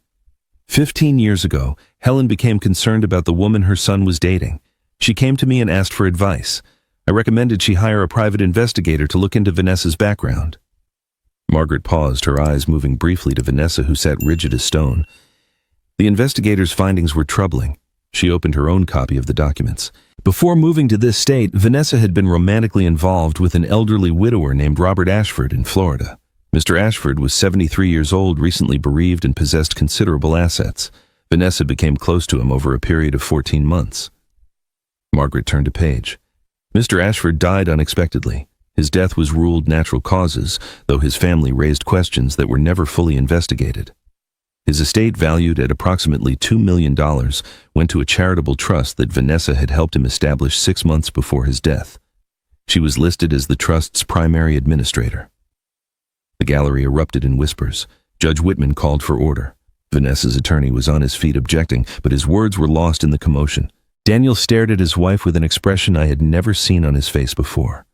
15 years ago, Helen became concerned about the woman her son was dating. She came to me and asked for advice. I recommended she hire a private investigator to look into Vanessa's background. Margaret paused, her eyes moving briefly to Vanessa, who sat rigid as stone. The investigator's findings were troubling. She opened her own copy of the documents. Before moving to this state, Vanessa had been romantically involved with an elderly widower named Robert Ashford in Florida. Mr. Ashford was 73 years old, recently bereaved, and possessed considerable assets. Vanessa became close to him over a period of 14 months. Margaret turned a page. Mr. Ashford died unexpectedly. His death was ruled natural causes, though his family raised questions that were never fully investigated. His estate, valued at approximately $2 million, went to a charitable trust that Vanessa had helped him establish 6 months before his death. She was listed as the trust's primary administrator. The gallery erupted in whispers. Judge Whitman called for order. Vanessa's attorney was on his feet objecting, but his words were lost in the commotion. Daniel stared at his wife with an expression I had never seen on his face before.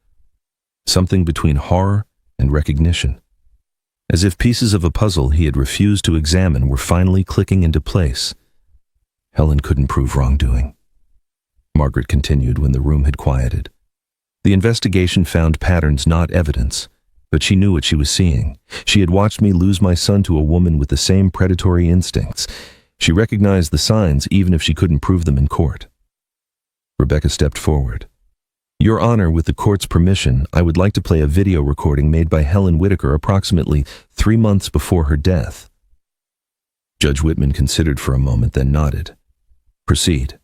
Something between horror and recognition. As if pieces of a puzzle he had refused to examine were finally clicking into place. Helen couldn't prove wrongdoing. Margaret continued when the room had quieted. The investigation found patterns, not evidence. But she knew what she was seeing. She had watched me lose my son to a woman with the same predatory instincts. She recognized the signs even if she couldn't prove them in court. Rebecca stepped forward. Your Honor, with the court's permission, I would like to play a video recording made by Helen Whitaker approximately 3 months before her death. Judge Whitman considered for a moment, then nodded. Proceed.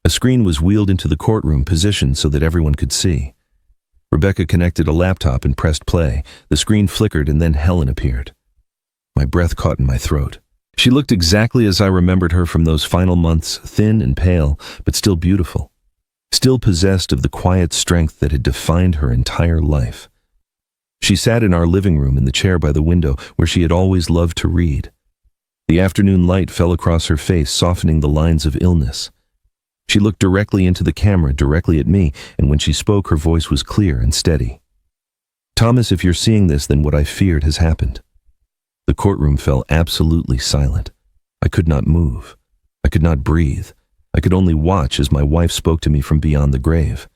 A screen was wheeled into the courtroom, positioned so that everyone could see. Rebecca connected a laptop and pressed play. The screen flickered and then Helen appeared. My breath caught in my throat. She looked exactly as I remembered her from those final months, thin and pale, but still beautiful. Still possessed of the quiet strength that had defined her entire life. She sat in our living room in the chair by the window where she had always loved to read. The afternoon light fell across her face, softening the lines of illness. She looked directly into the camera, directly at me, and when she spoke, her voice was clear and steady. Thomas, if you're seeing this, then what I feared has happened. The courtroom fell absolutely silent. I could not move. I could not breathe. I could only watch as my wife spoke to me from beyond the grave.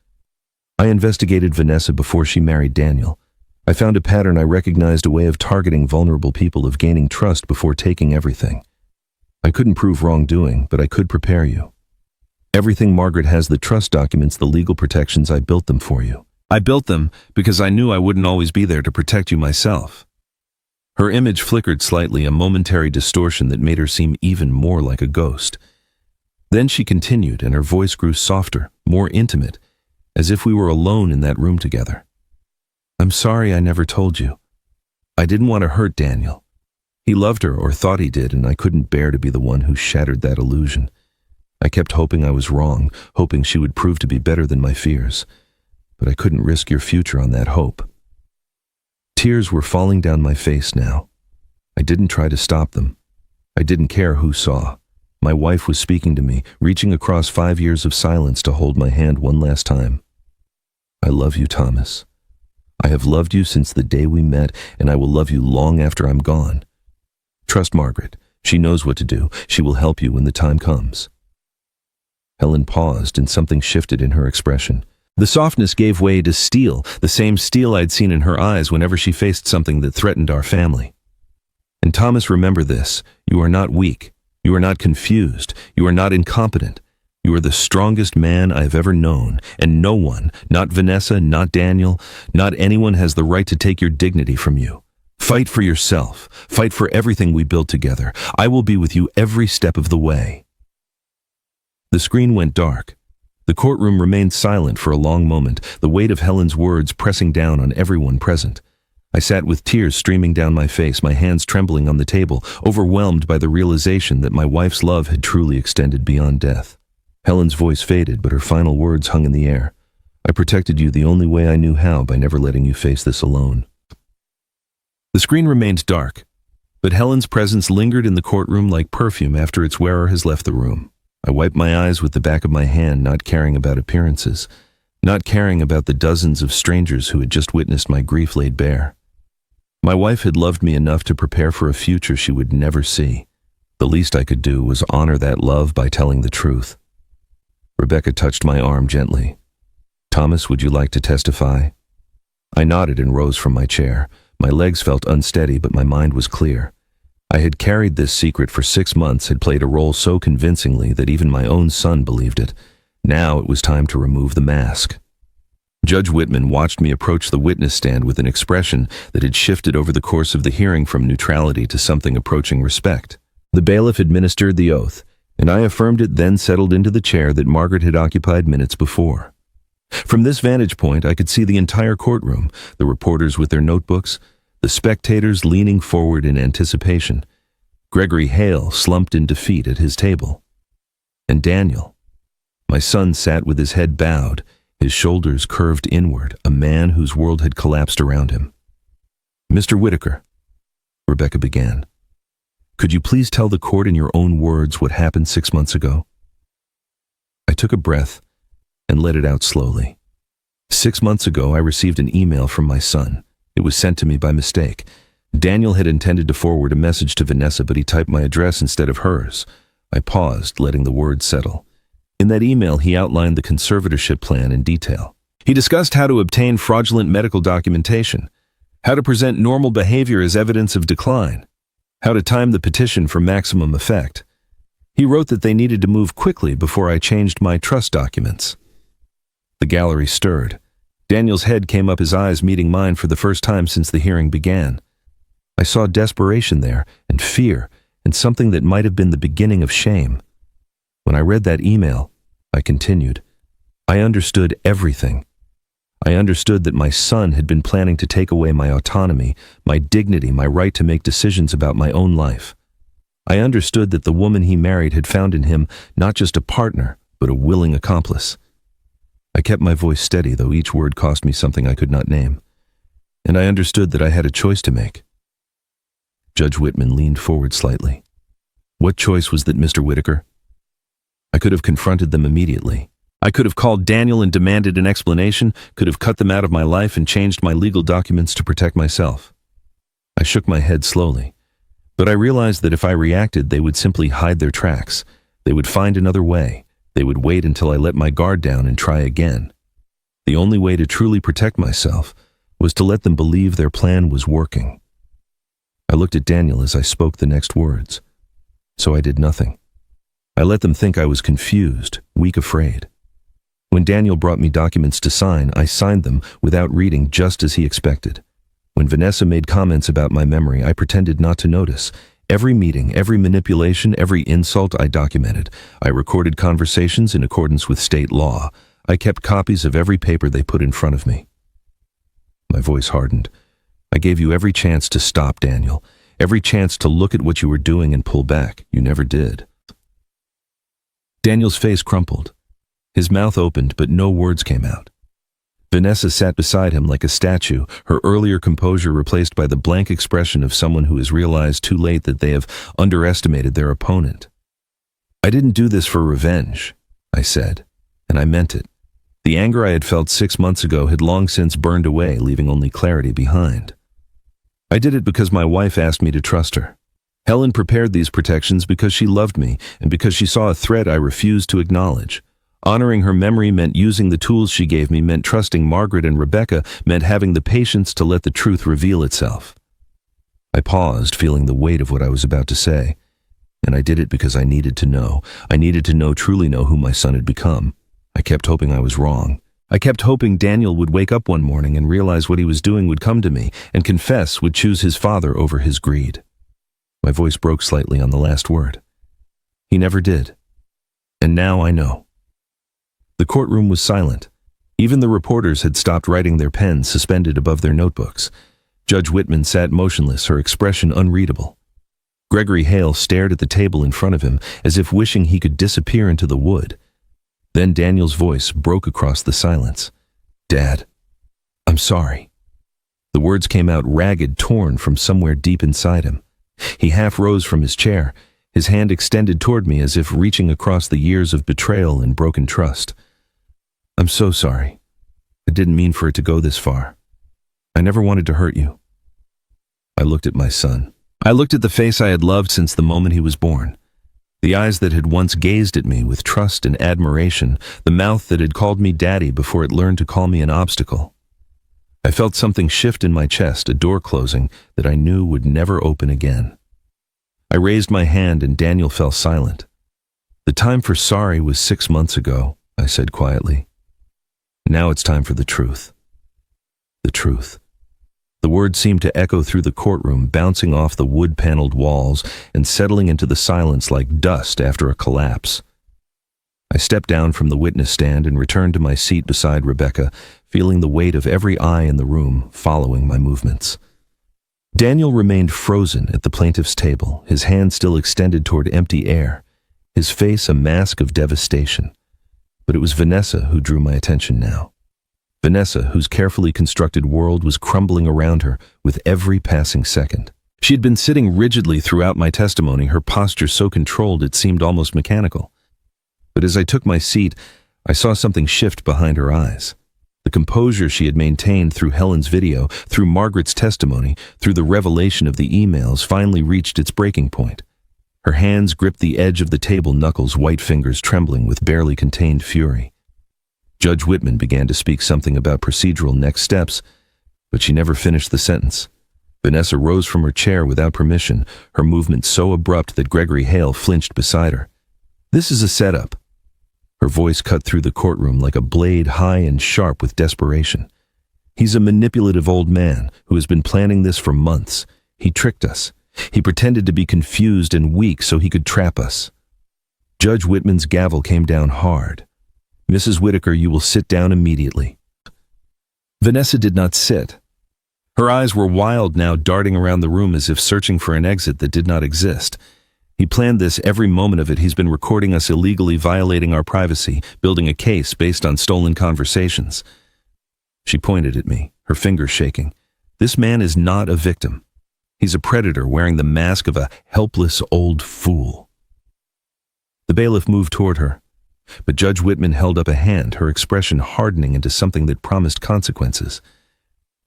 I investigated Vanessa before she married Daniel. I found a pattern. I recognized a way of targeting vulnerable people, of gaining trust before taking everything. I couldn't prove wrongdoing, but I could prepare you. Everything Margaret has, the trust documents, the legal protections, I built them for you. I built them because I knew I wouldn't always be there to protect you myself. Her image flickered slightly, a momentary distortion that made her seem even more like a ghost. Then she continued, and her voice grew softer, more intimate, as if we were alone in that room together. I'm sorry I never told you. I didn't want to hurt Daniel. He loved her, or thought he did, and I couldn't bear to be the one who shattered that illusion. I kept hoping I was wrong, hoping she would prove to be better than my fears. But I couldn't risk your future on that hope. Tears were falling down my face now. I didn't try to stop them. I didn't care who saw. My wife was speaking to me, reaching across 5 years of silence to hold my hand one last time. I love you, Thomas. I have loved you since the day we met, and I will love you long after I'm gone. Trust Margaret. She knows what to do. She will help you when the time comes. Helen paused, and something shifted in her expression. The softness gave way to steel, the same steel I'd seen in her eyes whenever she faced something that threatened our family. And Thomas, remember this. You are not weak. You are not confused. You are not incompetent. You are the strongest man I've ever known, and no one, not Vanessa, not Daniel, not anyone has the right to take your dignity from you. Fight for yourself. Fight for everything we built together. I will be with you every step of the way. The screen went dark. The courtroom remained silent for a long moment, the weight of Helen's words pressing down on everyone present. I sat with tears streaming down my face, my hands trembling on the table, overwhelmed by the realization that my wife's love had truly extended beyond death. Helen's voice faded, but her final words hung in the air. I protected you the only way I knew how, by never letting you face this alone. The screen remained dark, but Helen's presence lingered in the courtroom like perfume after its wearer has left the room. I wiped my eyes with the back of my hand, not caring about appearances, not caring about the dozens of strangers who had just witnessed my grief laid bare. My wife had loved me enough to prepare for a future she would never see. The least I could do was honor that love by telling the truth. Rebecca touched my arm gently. "Thomas, would you like to testify?" I nodded and rose from my chair. My legs felt unsteady, but my mind was clear. I had carried this secret for 6 months, had played a role so convincingly that even my own son believed it. Now it was time to remove the mask. Judge Whitman watched me approach the witness stand with an expression that had shifted over the course of the hearing from neutrality to something approaching respect. The bailiff administered the oath, and I affirmed it, then settled into the chair that Margaret had occupied minutes before. From this vantage point, I could see the entire courtroom, the reporters with their notebooks, the spectators leaning forward in anticipation. Gregory Hale slumped in defeat at his table. And Daniel, my son, sat with his head bowed, his shoulders curved inward, a man whose world had collapsed around him. "Mr. Whitaker," Rebecca began, "could you please tell the court in your own words what happened 6 months ago?" I took a breath and let it out slowly. 6 months ago, I received an email from my son. It was sent to me by mistake. Daniel had intended to forward a message to Vanessa, but he typed my address instead of hers. I paused, letting the words settle. In that email, he outlined the conservatorship plan in detail. He discussed how to obtain fraudulent medical documentation, how to present normal behavior as evidence of decline, how to time the petition for maximum effect. He wrote that they needed to move quickly before I changed my trust documents. The gallery stirred. Daniel's head came up, his eyes meeting mine for the first time since the hearing began. I saw desperation there, and fear, and something that might have been the beginning of shame. When I read that email, I continued, I understood everything. I understood that my son had been planning to take away my autonomy, my dignity, my right to make decisions about my own life. I understood that the woman he married had found in him not just a partner, but a willing accomplice. I kept my voice steady, though each word cost me something I could not name. And I understood that I had a choice to make. Judge Whitman leaned forward slightly. What choice was that, Mr. Whitaker? I could have confronted them immediately. I could have called Daniel and demanded an explanation, could have cut them out of my life and changed my legal documents to protect myself. I shook my head slowly, but I realized that if I reacted, they would simply hide their tracks. They would find another way. They would wait until I let my guard down and try again. The only way to truly protect myself was to let them believe their plan was working. I looked at Daniel as I spoke the next words. So I did nothing. I let them think I was confused, weak, afraid. When Daniel brought me documents to sign, I signed them without reading, just as he expected. When Vanessa made comments about my memory, I pretended not to notice. Every meeting, every manipulation, every insult I documented. I recorded conversations in accordance with state law. I kept copies of every paper they put in front of me. My voice hardened. I gave you every chance to stop, Daniel. Every chance to look at what you were doing and pull back. You never did. Daniel's face crumpled. His mouth opened, but no words came out. Vanessa sat beside him like a statue, her earlier composure replaced by the blank expression of someone who has realized too late that they have underestimated their opponent. I didn't do this for revenge, I said, and I meant it. The anger I had felt 6 months ago had long since burned away, leaving only clarity behind. I did it because my wife asked me to trust her. Helen prepared these protections because she loved me and because she saw a threat I refused to acknowledge. Honoring her memory meant using the tools she gave me, meant trusting Margaret and Rebecca, meant having the patience to let the truth reveal itself. I paused, feeling the weight of what I was about to say, and I did it because I needed to know. I needed to know, truly know, who my son had become. I kept hoping I was wrong. I kept hoping Daniel would wake up one morning and realize what he was doing would come to me, and confess, would choose his father over his greed. My voice broke slightly on the last word. He never did. And now I know. The courtroom was silent. Even the reporters had stopped writing, their pens suspended above their notebooks. Judge Whitman sat motionless, her expression unreadable. Gregory Hale stared at the table in front of him, as if wishing he could disappear into the wood. Then Daniel's voice broke across the silence. "Dad, I'm sorry." The words came out ragged, torn from somewhere deep inside him. He half rose from his chair, his hand extended toward me as if reaching across the years of betrayal and broken trust. "I'm so sorry. I didn't mean for it to go this far. I never wanted to hurt you." I looked at my son. I looked at the face I had loved since the moment he was born. The eyes that had once gazed at me with trust and admiration, the mouth that had called me daddy before it learned to call me an obstacle. I felt something shift in my chest, a door closing that I knew would never open again. I raised my hand and Daniel fell silent. "The time for sorry was 6 months ago," I said quietly. "Now it's time for the truth." The truth. The words seemed to echo through the courtroom, bouncing off the wood-paneled walls and settling into the silence like dust after a collapse. I stepped down from the witness stand and returned to my seat beside Rebecca, feeling the weight of every eye in the room following my movements. Daniel remained frozen at the plaintiff's table, his hand still extended toward empty air, his face a mask of devastation. But it was Vanessa who drew my attention now. Vanessa, whose carefully constructed world was crumbling around her with every passing second. She had been sitting rigidly throughout my testimony, her posture so controlled it seemed almost mechanical. But as I took my seat, I saw something shift behind her eyes. The composure she had maintained through Helen's video, through Margaret's testimony, through the revelation of the emails finally reached its breaking point. Her hands gripped the edge of the table, knuckles, white fingers trembling with barely contained fury. Judge Whitman began to speak something about procedural next steps, but she never finished the sentence. Vanessa rose from her chair without permission, her movement so abrupt that Gregory Hale flinched beside her. "This is a setup." Her voice cut through the courtroom like a blade, high and sharp with desperation. "He's a manipulative old man who has been planning this for months. He tricked us. He pretended to be confused and weak so he could trap us." Judge Whitman's gavel came down hard. "Mrs. Whitaker, you will sit down immediately." Vanessa did not sit. Her eyes were wild now, darting around the room as if searching for an exit that did not exist. "He planned this every moment of it. He's been recording us illegally, violating our privacy, building a case based on stolen conversations." She pointed at me, her fingers shaking. "This man is not a victim. He's a predator wearing the mask of a helpless old fool." The bailiff moved toward her, but Judge Whitman held up a hand, her expression hardening into something that promised consequences.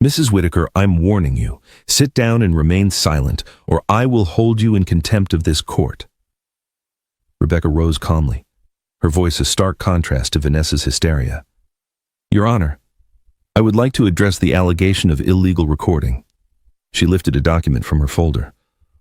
"Mrs. Whitaker, I'm warning you. Sit down and remain silent, or I will hold you in contempt of this court." Rebecca rose calmly, her voice a stark contrast to Vanessa's hysteria. "Your Honor, I would like to address the allegation of illegal recording." She lifted a document from her folder.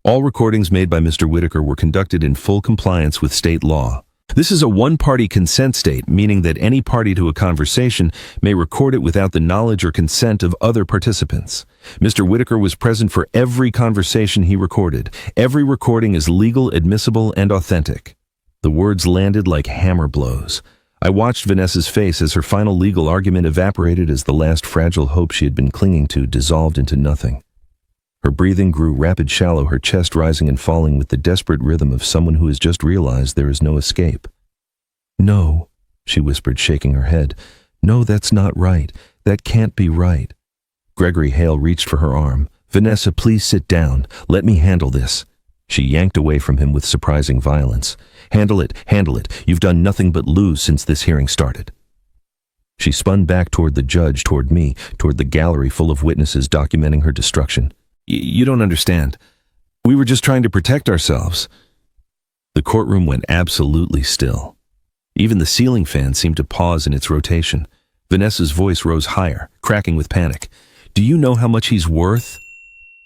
"All recordings made by Mr. Whitaker were conducted in full compliance with state law. This is a one-party consent state, meaning that any party to a conversation may record it without the knowledge or consent of other participants. Mr. Whitaker was present for every conversation he recorded. Every recording is legal, admissible, and authentic." The words landed like hammer blows. I watched Vanessa's face as her final legal argument evaporated, as the last fragile hope she had been clinging to dissolved into nothing. Her breathing grew rapid, shallow, her chest rising and falling with the desperate rhythm of someone who has just realized there is no escape. "No," she whispered, shaking her head. "No, that's not right. That can't be right." Gregory Hale reached for her arm. "Vanessa, please sit down. Let me handle this." She yanked away from him with surprising violence. Handle it. You've done nothing but lose since this hearing started." She spun back toward the judge, toward me, toward the gallery full of witnesses documenting her destruction. You don't understand. We were just trying to protect ourselves." The courtroom went absolutely still. Even the ceiling fan seemed to pause in its rotation. Vanessa's voice rose higher, cracking with panic. "Do you know how much he's worth?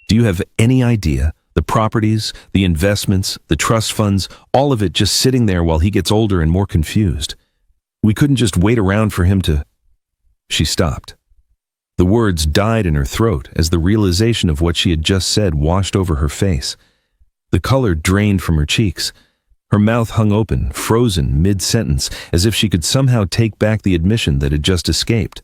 Do you have any idea? The properties, the investments, the trust funds, all of it just sitting there while he gets older and more confused. We couldn't just wait around for him to—" She stopped. The words died in her throat as the realization of what she had just said washed over her face. The color drained from her cheeks. Her mouth hung open, frozen mid-sentence, as if she could somehow take back the admission that had just escaped.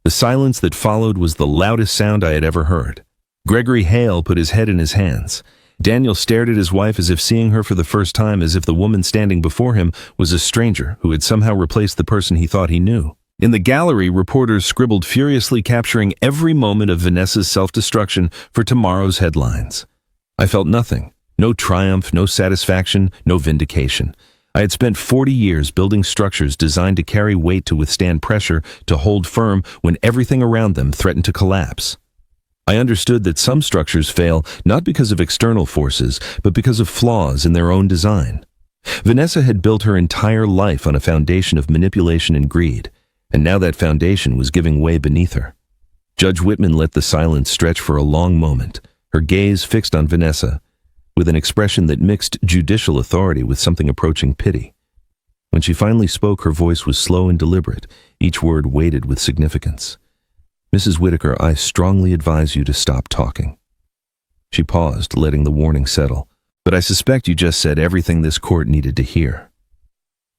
The silence that followed was the loudest sound I had ever heard. Gregory Hale put his head in his hands. Daniel stared at his wife as if seeing her for the first time, as if the woman standing before him was a stranger who had somehow replaced the person he thought he knew. In the gallery, reporters scribbled furiously, capturing every moment of Vanessa's self-destruction for tomorrow's headlines. I felt nothing. No triumph, no satisfaction, no vindication. I had spent 40 years building structures designed to carry weight, to withstand pressure, to hold firm when everything around them threatened to collapse. I understood that some structures fail not because of external forces, but because of flaws in their own design. Vanessa had built her entire life on a foundation of manipulation and greed, and now that foundation was giving way beneath her. Judge Whitman let the silence stretch for a long moment, her gaze fixed on Vanessa, with an expression that mixed judicial authority with something approaching pity. When she finally spoke, her voice was slow and deliberate, each word weighted with significance. "Mrs. Whitaker, I strongly advise you to stop talking." She paused, letting the warning settle. "But I suspect you just said everything this court needed to hear."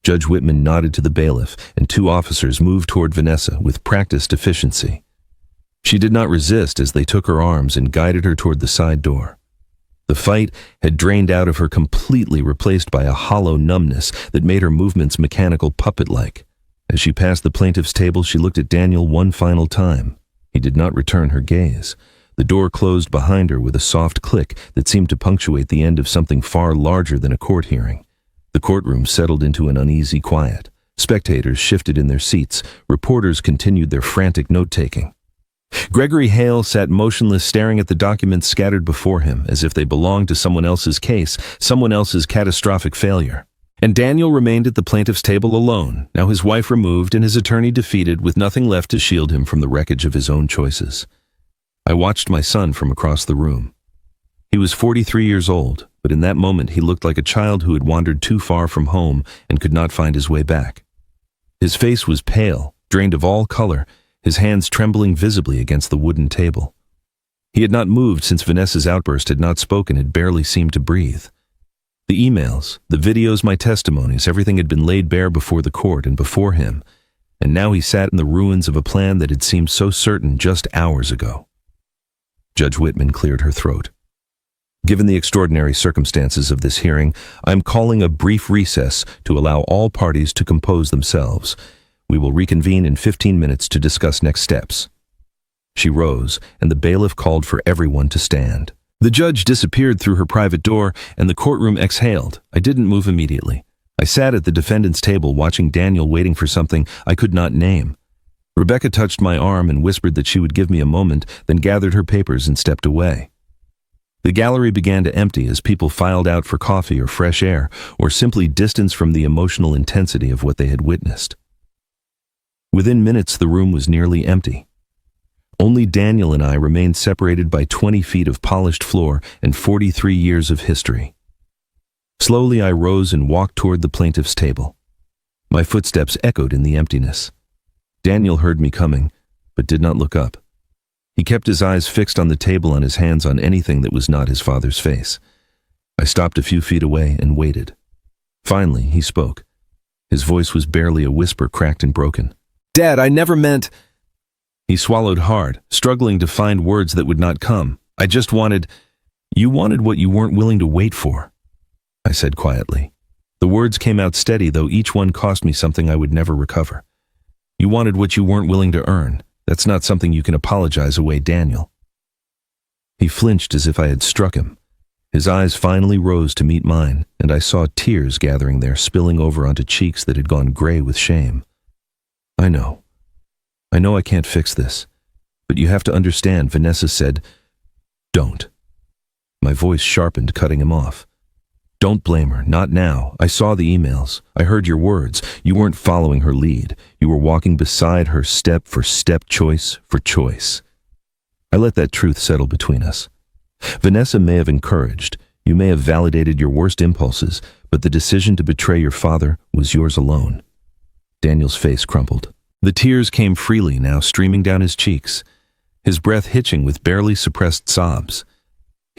Judge Whitman nodded to the bailiff, and two officers moved toward Vanessa with practiced efficiency. She did not resist as they took her arms and guided her toward the side door. The fight had drained out of her completely, replaced by a hollow numbness that made her movements mechanical, puppet-like. As she passed the plaintiff's table, she looked at Daniel one final time. He did not return her gaze. The door closed behind her with a soft click that seemed to punctuate the end of something far larger than a court hearing. The courtroom settled into an uneasy quiet. Spectators shifted in their seats. Reporters continued their frantic note-taking. Gregory Hale sat motionless, staring at the documents scattered before him as if they belonged to someone else's case, someone else's catastrophic failure. And Daniel remained at the plaintiff's table alone, now his wife removed and his attorney defeated, with nothing left to shield him from the wreckage of his own choices. I watched my son from across the room. He was 43 years old, but in that moment he looked like a child who had wandered too far from home and could not find his way back. His face was pale, drained of all color, his hands trembling visibly against the wooden table. He had not moved since Vanessa's outburst, had not spoken, had barely seemed to breathe. The emails, the videos, my testimonies, everything had been laid bare before the court and before him, and now he sat in the ruins of a plan that had seemed so certain just hours ago. Judge Whitman cleared her throat. "Given the extraordinary circumstances of this hearing, I am calling a brief recess to allow all parties to compose themselves. We will reconvene in 15 minutes to discuss next steps." She rose, and the bailiff called for everyone to stand. The judge disappeared through her private door, and the courtroom exhaled. I didn't move immediately. I sat at the defendant's table, watching Daniel, waiting for something I could not name. Rebecca touched my arm and whispered that she would give me a moment, then gathered her papers and stepped away. The gallery began to empty as people filed out for coffee or fresh air, or simply distance from the emotional intensity of what they had witnessed. Within minutes, the room was nearly empty. Only Daniel and I remained, separated by 20 feet of polished floor and 43 years of history. Slowly, I rose and walked toward the plaintiff's table. My footsteps echoed in the emptiness. Daniel heard me coming, but did not look up. He kept his eyes fixed on the table and his hands on anything that was not his father's face. I stopped a few feet away and waited. Finally, he spoke. His voice was barely a whisper, cracked and broken. "Dad, I never meant—" He swallowed hard, struggling to find words that would not come. "I just wanted—" "You wanted what you weren't willing to wait for," I said quietly. The words came out steady, though each one cost me something I would never recover. "You wanted what you weren't willing to earn. That's not something you can apologize away, Daniel." He flinched as if I had struck him. His eyes finally rose to meet mine, and I saw tears gathering there, spilling over onto cheeks that had gone gray with shame. I know I can't fix this, but you have to understand," Vanessa said. "Don't." My voice sharpened, cutting him off. "Don't blame her, not now. I saw the emails. I heard your words. You weren't following her lead. You were walking beside her, step for step, choice for choice." I let that truth settle between us. Vanessa may have encouraged, you may have validated your worst impulses, but the decision to betray your father was yours alone. Daniel's face crumpled. The tears came freely now, streaming down his cheeks, his breath hitching with barely suppressed sobs.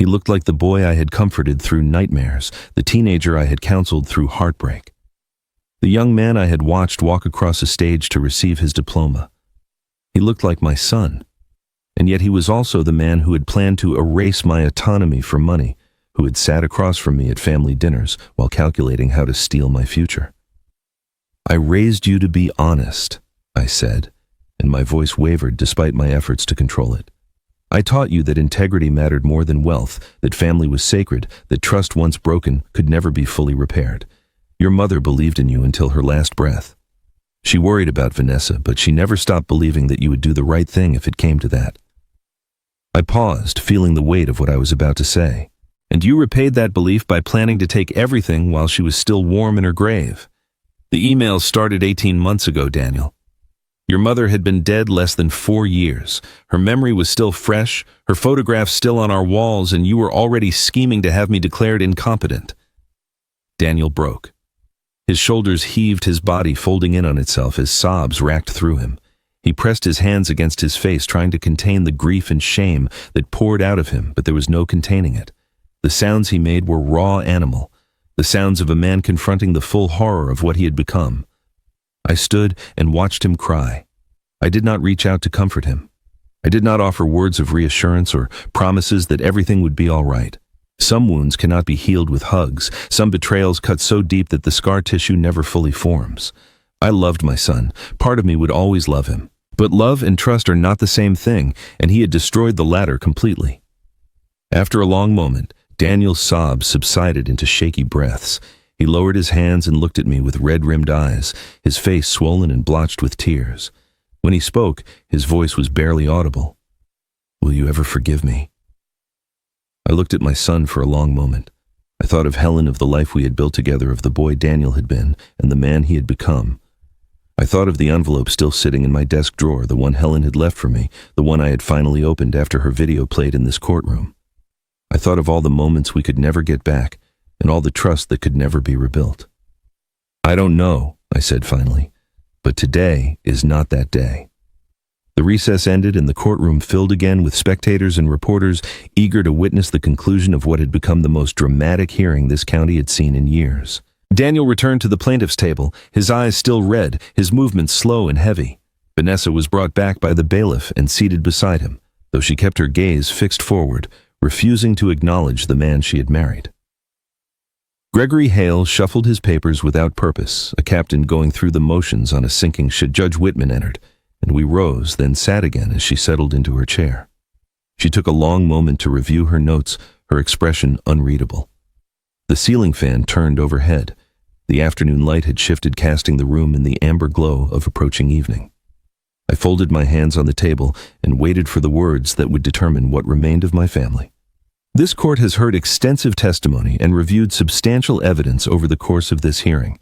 He looked like the boy I had comforted through nightmares, the teenager I had counseled through heartbreak, the young man I had watched walk across a stage to receive his diploma. He looked like my son, and yet he was also the man who had planned to erase my autonomy for money, who had sat across from me at family dinners while calculating how to steal my future. "I raised you to be honest," I said, and my voice wavered despite my efforts to control it. "I taught you that integrity mattered more than wealth, that family was sacred, that trust once broken could never be fully repaired. Your mother believed in you until her last breath. She worried about Vanessa, but she never stopped believing that you would do the right thing if it came to that." I paused, feeling the weight of what I was about to say. "And you repaid that belief by planning to take everything while she was still warm in her grave. The emails started 18 months ago, Daniel. Your mother had been dead less than 4 years. Her memory was still fresh, her photographs still on our walls, and you were already scheming to have me declared incompetent." Daniel broke. His shoulders heaved, his body folding in on itself as sobs racked through him. He pressed his hands against his face, trying to contain the grief and shame that poured out of him, but there was no containing it. The sounds he made were raw animal, the sounds of a man confronting the full horror of what he had become. I stood and watched him cry. I did not reach out to comfort him. I did not offer words of reassurance or promises that everything would be all right. Some wounds cannot be healed with hugs. Some betrayals cut so deep that the scar tissue never fully forms. I loved my son. Part of me would always love him. But love and trust are not the same thing, and he had destroyed the latter completely. After a long moment, Daniel's sobs subsided into shaky breaths. He lowered his hands and looked at me with red-rimmed eyes, his face swollen and blotched with tears. When he spoke, his voice was barely audible. "Will you ever forgive me?" I looked at my son for a long moment. I thought of Helen, of the life we had built together, of the boy Daniel had been, and the man he had become. I thought of the envelope still sitting in my desk drawer, the one Helen had left for me, the one I had finally opened after her video played in this courtroom. I thought of all the moments we could never get back, and all the trust that could never be rebuilt. "I don't know," I said finally, "but today is not that day." The recess ended and the courtroom filled again with spectators and reporters eager to witness the conclusion of what had become the most dramatic hearing this county had seen in years. Daniel returned to the plaintiff's table, his eyes still red, his movements slow and heavy. Vanessa was brought back by the bailiff and seated beside him, though she kept her gaze fixed forward, refusing to acknowledge the man she had married. Gregory Hale shuffled his papers without purpose, a captain going through the motions on a sinking ship. Judge Whitman entered, and we rose, then sat again as she settled into her chair. She took a long moment to review her notes, her expression unreadable. The ceiling fan turned overhead. The afternoon light had shifted, casting the room in the amber glow of approaching evening. I folded my hands on the table and waited for the words that would determine what remained of my family. This court has heard extensive testimony and reviewed substantial evidence over the course of this hearing.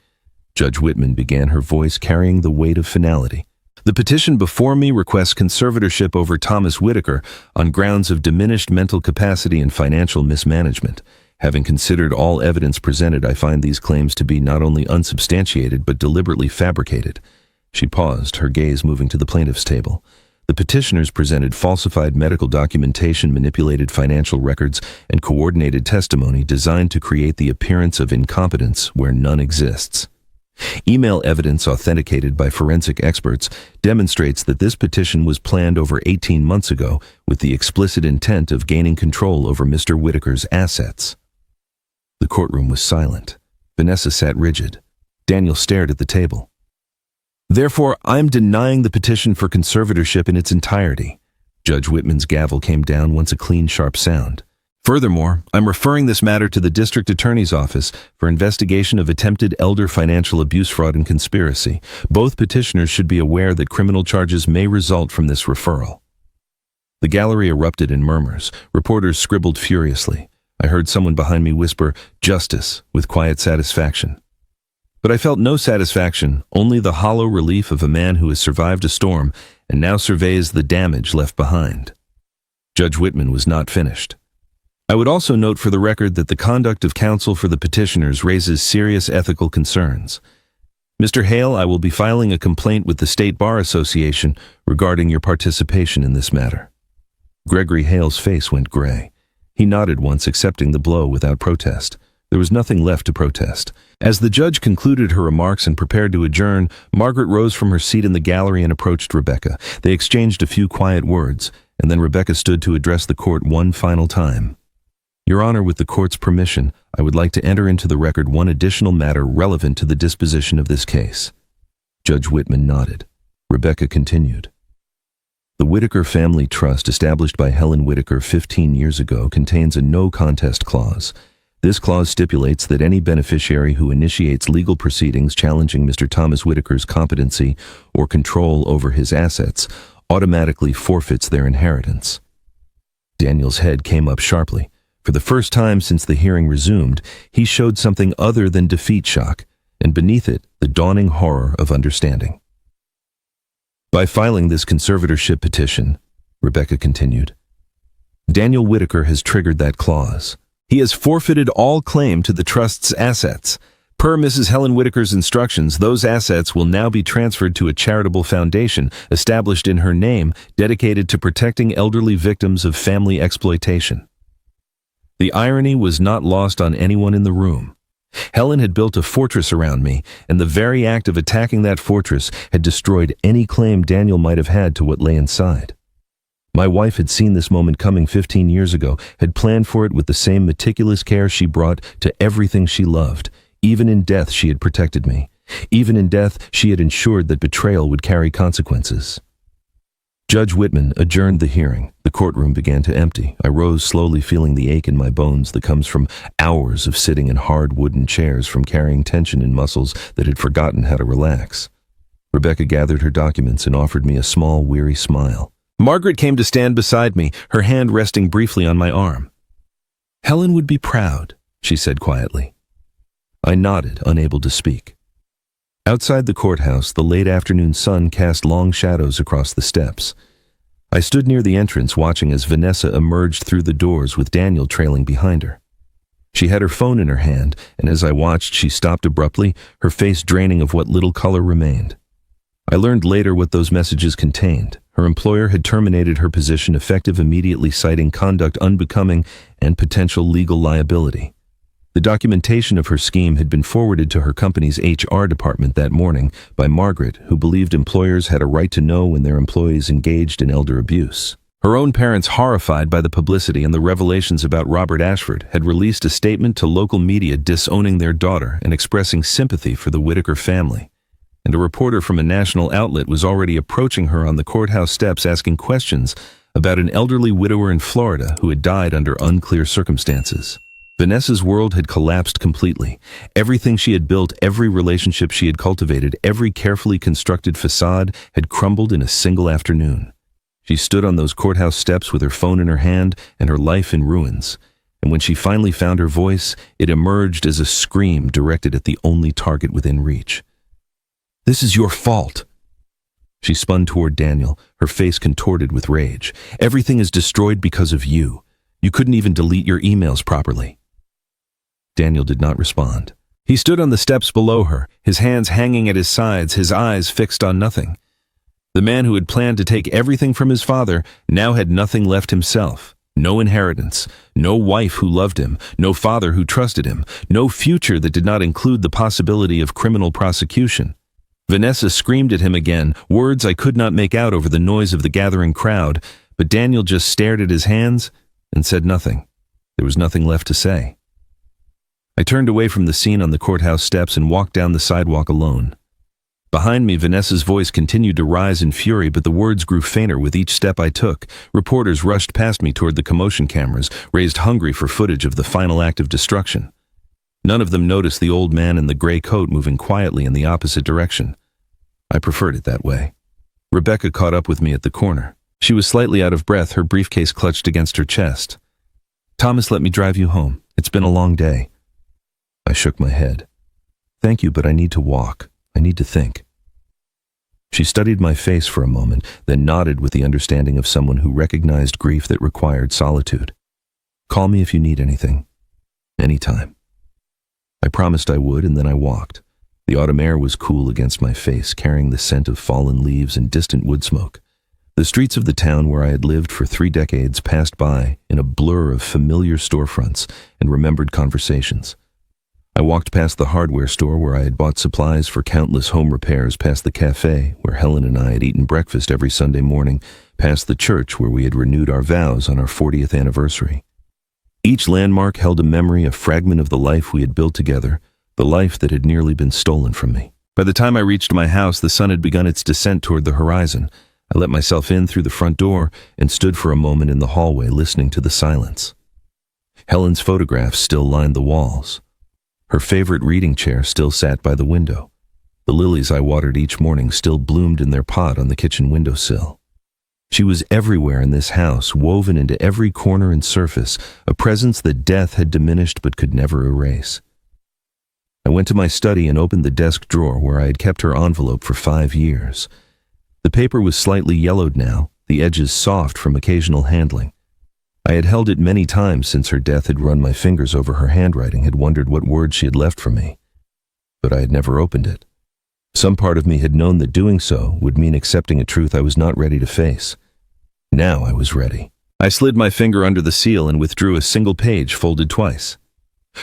Judge Whitman began, her voice carrying the weight of finality. The petition before me requests conservatorship over Thomas Whitaker on grounds of diminished mental capacity and financial mismanagement. Having considered all evidence presented, I find these claims to be not only unsubstantiated but deliberately fabricated. She paused, her gaze moving to the plaintiff's table. The petitioners presented falsified medical documentation, manipulated financial records, and coordinated testimony designed to create the appearance of incompetence where none exists. Email evidence authenticated by forensic experts demonstrates that this petition was planned over 18 months ago with the explicit intent of gaining control over Mr. Whitaker's assets. The courtroom was silent. Vanessa sat rigid. Daniel stared at the table. Therefore, I'm denying the petition for conservatorship in its entirety. Judge Whitman's gavel came down once, a clean, sharp sound. Furthermore, I'm referring this matter to the District Attorney's Office for investigation of attempted elder financial abuse, fraud, and conspiracy. Both petitioners should be aware that criminal charges may result from this referral. The gallery erupted in murmurs. Reporters scribbled furiously. I heard someone behind me whisper, "Justice," with quiet satisfaction. But I felt no satisfaction, only the hollow relief of a man who has survived a storm and now surveys the damage left behind. Judge Whitman was not finished. I would also note for the record that the conduct of counsel for the petitioners raises serious ethical concerns. Mr. Hale, I will be filing a complaint with the State Bar Association regarding your participation in this matter. Gregory Hale's face went gray. He nodded once, accepting the blow without protest. There was nothing left to protest. As the judge concluded her remarks and prepared to adjourn, Margaret rose from her seat in the gallery and approached Rebecca. They exchanged a few quiet words, and then Rebecca stood to address the court one final time. Your Honor, with the court's permission, I would like to enter into the record one additional matter relevant to the disposition of this case. Judge Whitman nodded. Rebecca continued. The Whitaker Family Trust, established by Helen Whitaker 15 years ago, contains a no-contest clause. This clause stipulates that any beneficiary who initiates legal proceedings challenging Mr. Thomas Whitaker's competency or control over his assets automatically forfeits their inheritance. Daniel's head came up sharply. For the first time since the hearing resumed, he showed something other than defeat shock, and beneath it, the dawning horror of understanding. By filing this conservatorship petition, Rebecca continued, Daniel Whitaker has triggered that clause. He has forfeited all claim to the trust's assets. Per Mrs. Helen Whitaker's instructions, those assets will now be transferred to a charitable foundation established in her name, dedicated to protecting elderly victims of family exploitation. The irony was not lost on anyone in the room. Helen had built a fortress around me, and the very act of attacking that fortress had destroyed any claim Daniel might have had to what lay inside. My wife had seen this moment coming 15 years ago, had planned for it with the same meticulous care she brought to everything she loved. Even in death, she had protected me. Even in death, she had ensured that betrayal would carry consequences. Judge Whitman adjourned the hearing. The courtroom began to empty. I rose slowly, feeling the ache in my bones that comes from hours of sitting in hard wooden chairs, from carrying tension in muscles that had forgotten how to relax. Rebecca gathered her documents and offered me a small, weary smile. Margaret came to stand beside me, her hand resting briefly on my arm. Helen would be proud, she said quietly. I nodded, unable to speak. Outside the courthouse, the late afternoon sun cast long shadows across the steps. I stood near the entrance, watching as Vanessa emerged through the doors with Daniel trailing behind her. She had her phone in her hand, and as I watched, she stopped abruptly, her face draining of what little color remained. I learned later what those messages contained. Her employer had terminated her position, effective immediately, citing conduct unbecoming and potential legal liability. The documentation of her scheme had been forwarded to her company's HR department that morning by Margaret, who believed employers had a right to know when their employees engaged in elder abuse. Her own parents, horrified by the publicity and the revelations about Robert Ashford, had released a statement to local media disowning their daughter and expressing sympathy for the Whitaker family. And a reporter from a national outlet was already approaching her on the courthouse steps, asking questions about an elderly widower in Florida who had died under unclear circumstances. Vanessa's world had collapsed completely. Everything she had built, every relationship she had cultivated, every carefully constructed facade had crumbled in a single afternoon. She stood on those courthouse steps with her phone in her hand and her life in ruins. And when she finally found her voice, it emerged as a scream directed at the only target within reach. This is your fault. She spun toward Daniel, her face contorted with rage. Everything is destroyed because of you. You couldn't even delete your emails properly. Daniel did not respond. He stood on the steps below her, his hands hanging at his sides, his eyes fixed on nothing. The man who had planned to take everything from his father now had nothing left himself. No inheritance, no wife who loved him, no father who trusted him, no future that did not include the possibility of criminal prosecution. Vanessa screamed at him again, words I could not make out over the noise of the gathering crowd, but Daniel just stared at his hands and said nothing. There was nothing left to say. I turned away from the scene on the courthouse steps and walked down the sidewalk alone. Behind me, Vanessa's voice continued to rise in fury, but the words grew fainter with each step I took. Reporters rushed past me toward the commotion cameras, raised hungry for footage of the final act of destruction. None of them noticed the old man in the gray coat moving quietly in the opposite direction. I preferred it that way. Rebecca caught up with me at the corner. She was slightly out of breath, her briefcase clutched against her chest. Thomas, let me drive you home. It's been a long day. I shook my head. Thank you, but I need to walk. I need to think. She studied my face for a moment, then nodded with the understanding of someone who recognized grief that required solitude. Call me if you need anything. Anytime. I promised I would, and then I walked. The autumn air was cool against my face, carrying the scent of fallen leaves and distant wood smoke. The streets of the town where I had lived for 3 decades passed by in a blur of familiar storefronts and remembered conversations. I walked past the hardware store where I had bought supplies for countless home repairs, past the cafe where Helen and I had eaten breakfast every Sunday morning, past the church where we had renewed our vows on our 40th anniversary. Each landmark held a memory, a fragment of the life we had built together, the life that had nearly been stolen from me. By the time I reached my house, the sun had begun its descent toward the horizon. I let myself in through the front door and stood for a moment in the hallway listening to the silence. Helen's photographs still lined the walls. Her favorite reading chair still sat by the window. The lilies I watered each morning still bloomed in their pot on the kitchen windowsill. She was everywhere in this house, woven into every corner and surface, a presence that death had diminished but could never erase. I went to my study and opened the desk drawer where I had kept her envelope for 5 years. The paper was slightly yellowed now, the edges soft from occasional handling. I had held it many times since her death, had run my fingers over her handwriting, had wondered what words she had left for me. But I had never opened it. Some part of me had known that doing so would mean accepting a truth I was not ready to face. Now I was ready. I slid my finger under the seal and withdrew a single page folded twice.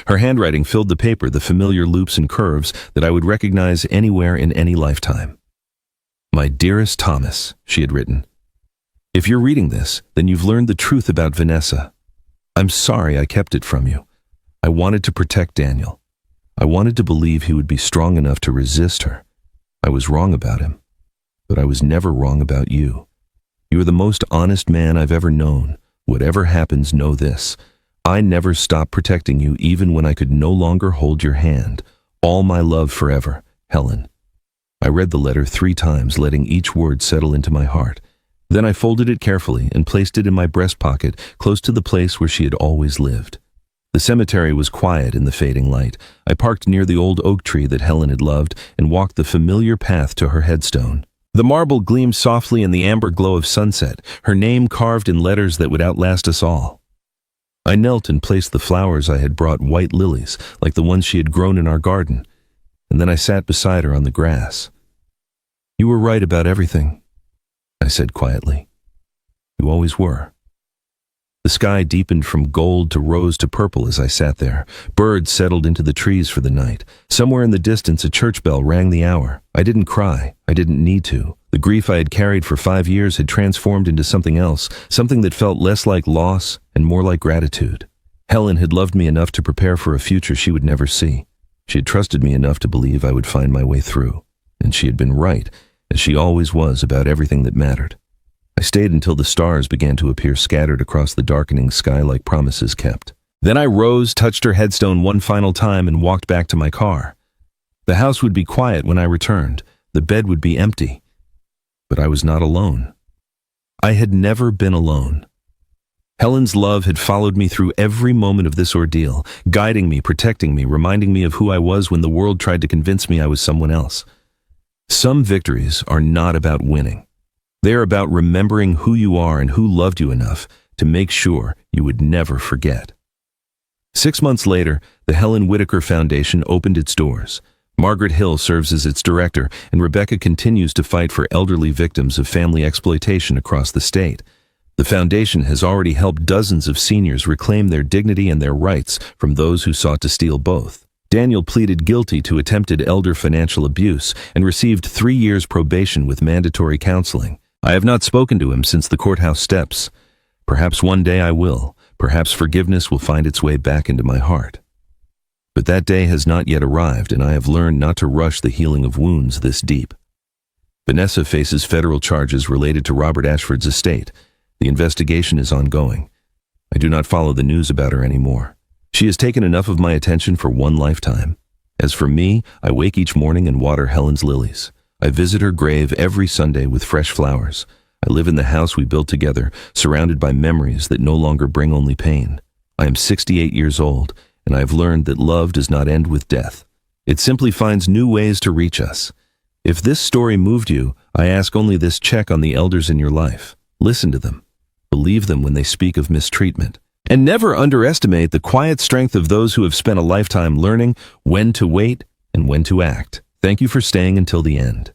Her handwriting filled the paper, the familiar loops and curves that I would recognize anywhere in any lifetime. "My dearest Thomas," she had written. "If you're reading this, then you've learned the truth about Vanessa. I'm sorry I kept it from you. I wanted to protect Daniel. I wanted to believe he would be strong enough to resist her. I was wrong about him, but I was never wrong about you. You are the most honest man I've ever known. Whatever happens, know this. I never stopped protecting you even when I could no longer hold your hand. All my love forever, Helen." I read the letter 3 times, letting each word settle into my heart. Then I folded it carefully and placed it in my breast pocket, close to the place where she had always lived. The cemetery was quiet in the fading light. I parked near the old oak tree that Helen had loved and walked the familiar path to her headstone. The marble gleamed softly in the amber glow of sunset, her name carved in letters that would outlast us all. I knelt and placed the flowers I had brought, white lilies, like the ones she had grown in our garden, and then I sat beside her on the grass. "You were right about everything," I said quietly. "You always were." The sky deepened from gold to rose to purple as I sat there. Birds settled into the trees for the night. Somewhere in the distance, a church bell rang the hour. I didn't cry. I didn't need to. The grief I had carried for 5 years had transformed into something else, something that felt less like loss and more like gratitude. Helen had loved me enough to prepare for a future she would never see. She had trusted me enough to believe I would find my way through. And she had been right, as she always was about everything that mattered. I stayed until the stars began to appear scattered across the darkening sky like promises kept. Then I rose, touched her headstone one final time, and walked back to my car. The house would be quiet when I returned. The bed would be empty. But I was not alone. I had never been alone. Helen's love had followed me through every moment of this ordeal, guiding me, protecting me, reminding me of who I was when the world tried to convince me I was someone else. Some victories are not about winning. They are about remembering who you are and who loved you enough to make sure you would never forget. 6 months later, the Helen Whitaker Foundation opened its doors. Margaret Hill serves as its director, and Rebecca continues to fight for elderly victims of family exploitation across the state. The foundation has already helped dozens of seniors reclaim their dignity and their rights from those who sought to steal both. Daniel pleaded guilty to attempted elder financial abuse and received 3 years probation with mandatory counseling. I have not spoken to him since the courthouse steps. Perhaps one day I will. Perhaps forgiveness will find its way back into my heart. But that day has not yet arrived, and I have learned not to rush the healing of wounds this deep. Vanessa faces federal charges related to Robert Ashford's estate. The investigation is ongoing. I do not follow the news about her anymore. She has taken enough of my attention for one lifetime. As for me, I wake each morning and water Helen's lilies. I visit her grave every Sunday with fresh flowers. I live in the house we built together, surrounded by memories that no longer bring only pain. I am 68 years old, and I have learned that love does not end with death. It simply finds new ways to reach us. If this story moved you, I ask only this: check on the elders in your life. Listen to them. Believe them when they speak of mistreatment. And never underestimate the quiet strength of those who have spent a lifetime learning when to wait and when to act. Thank you for staying until the end.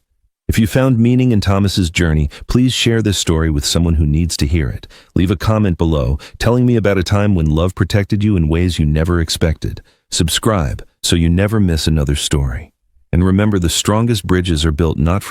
If you found meaning in Thomas's journey, please share this story with someone who needs to hear it. Leave a comment below, telling me about a time when love protected you in ways you never expected. Subscribe so you never miss another story. And remember, the strongest bridges are built not from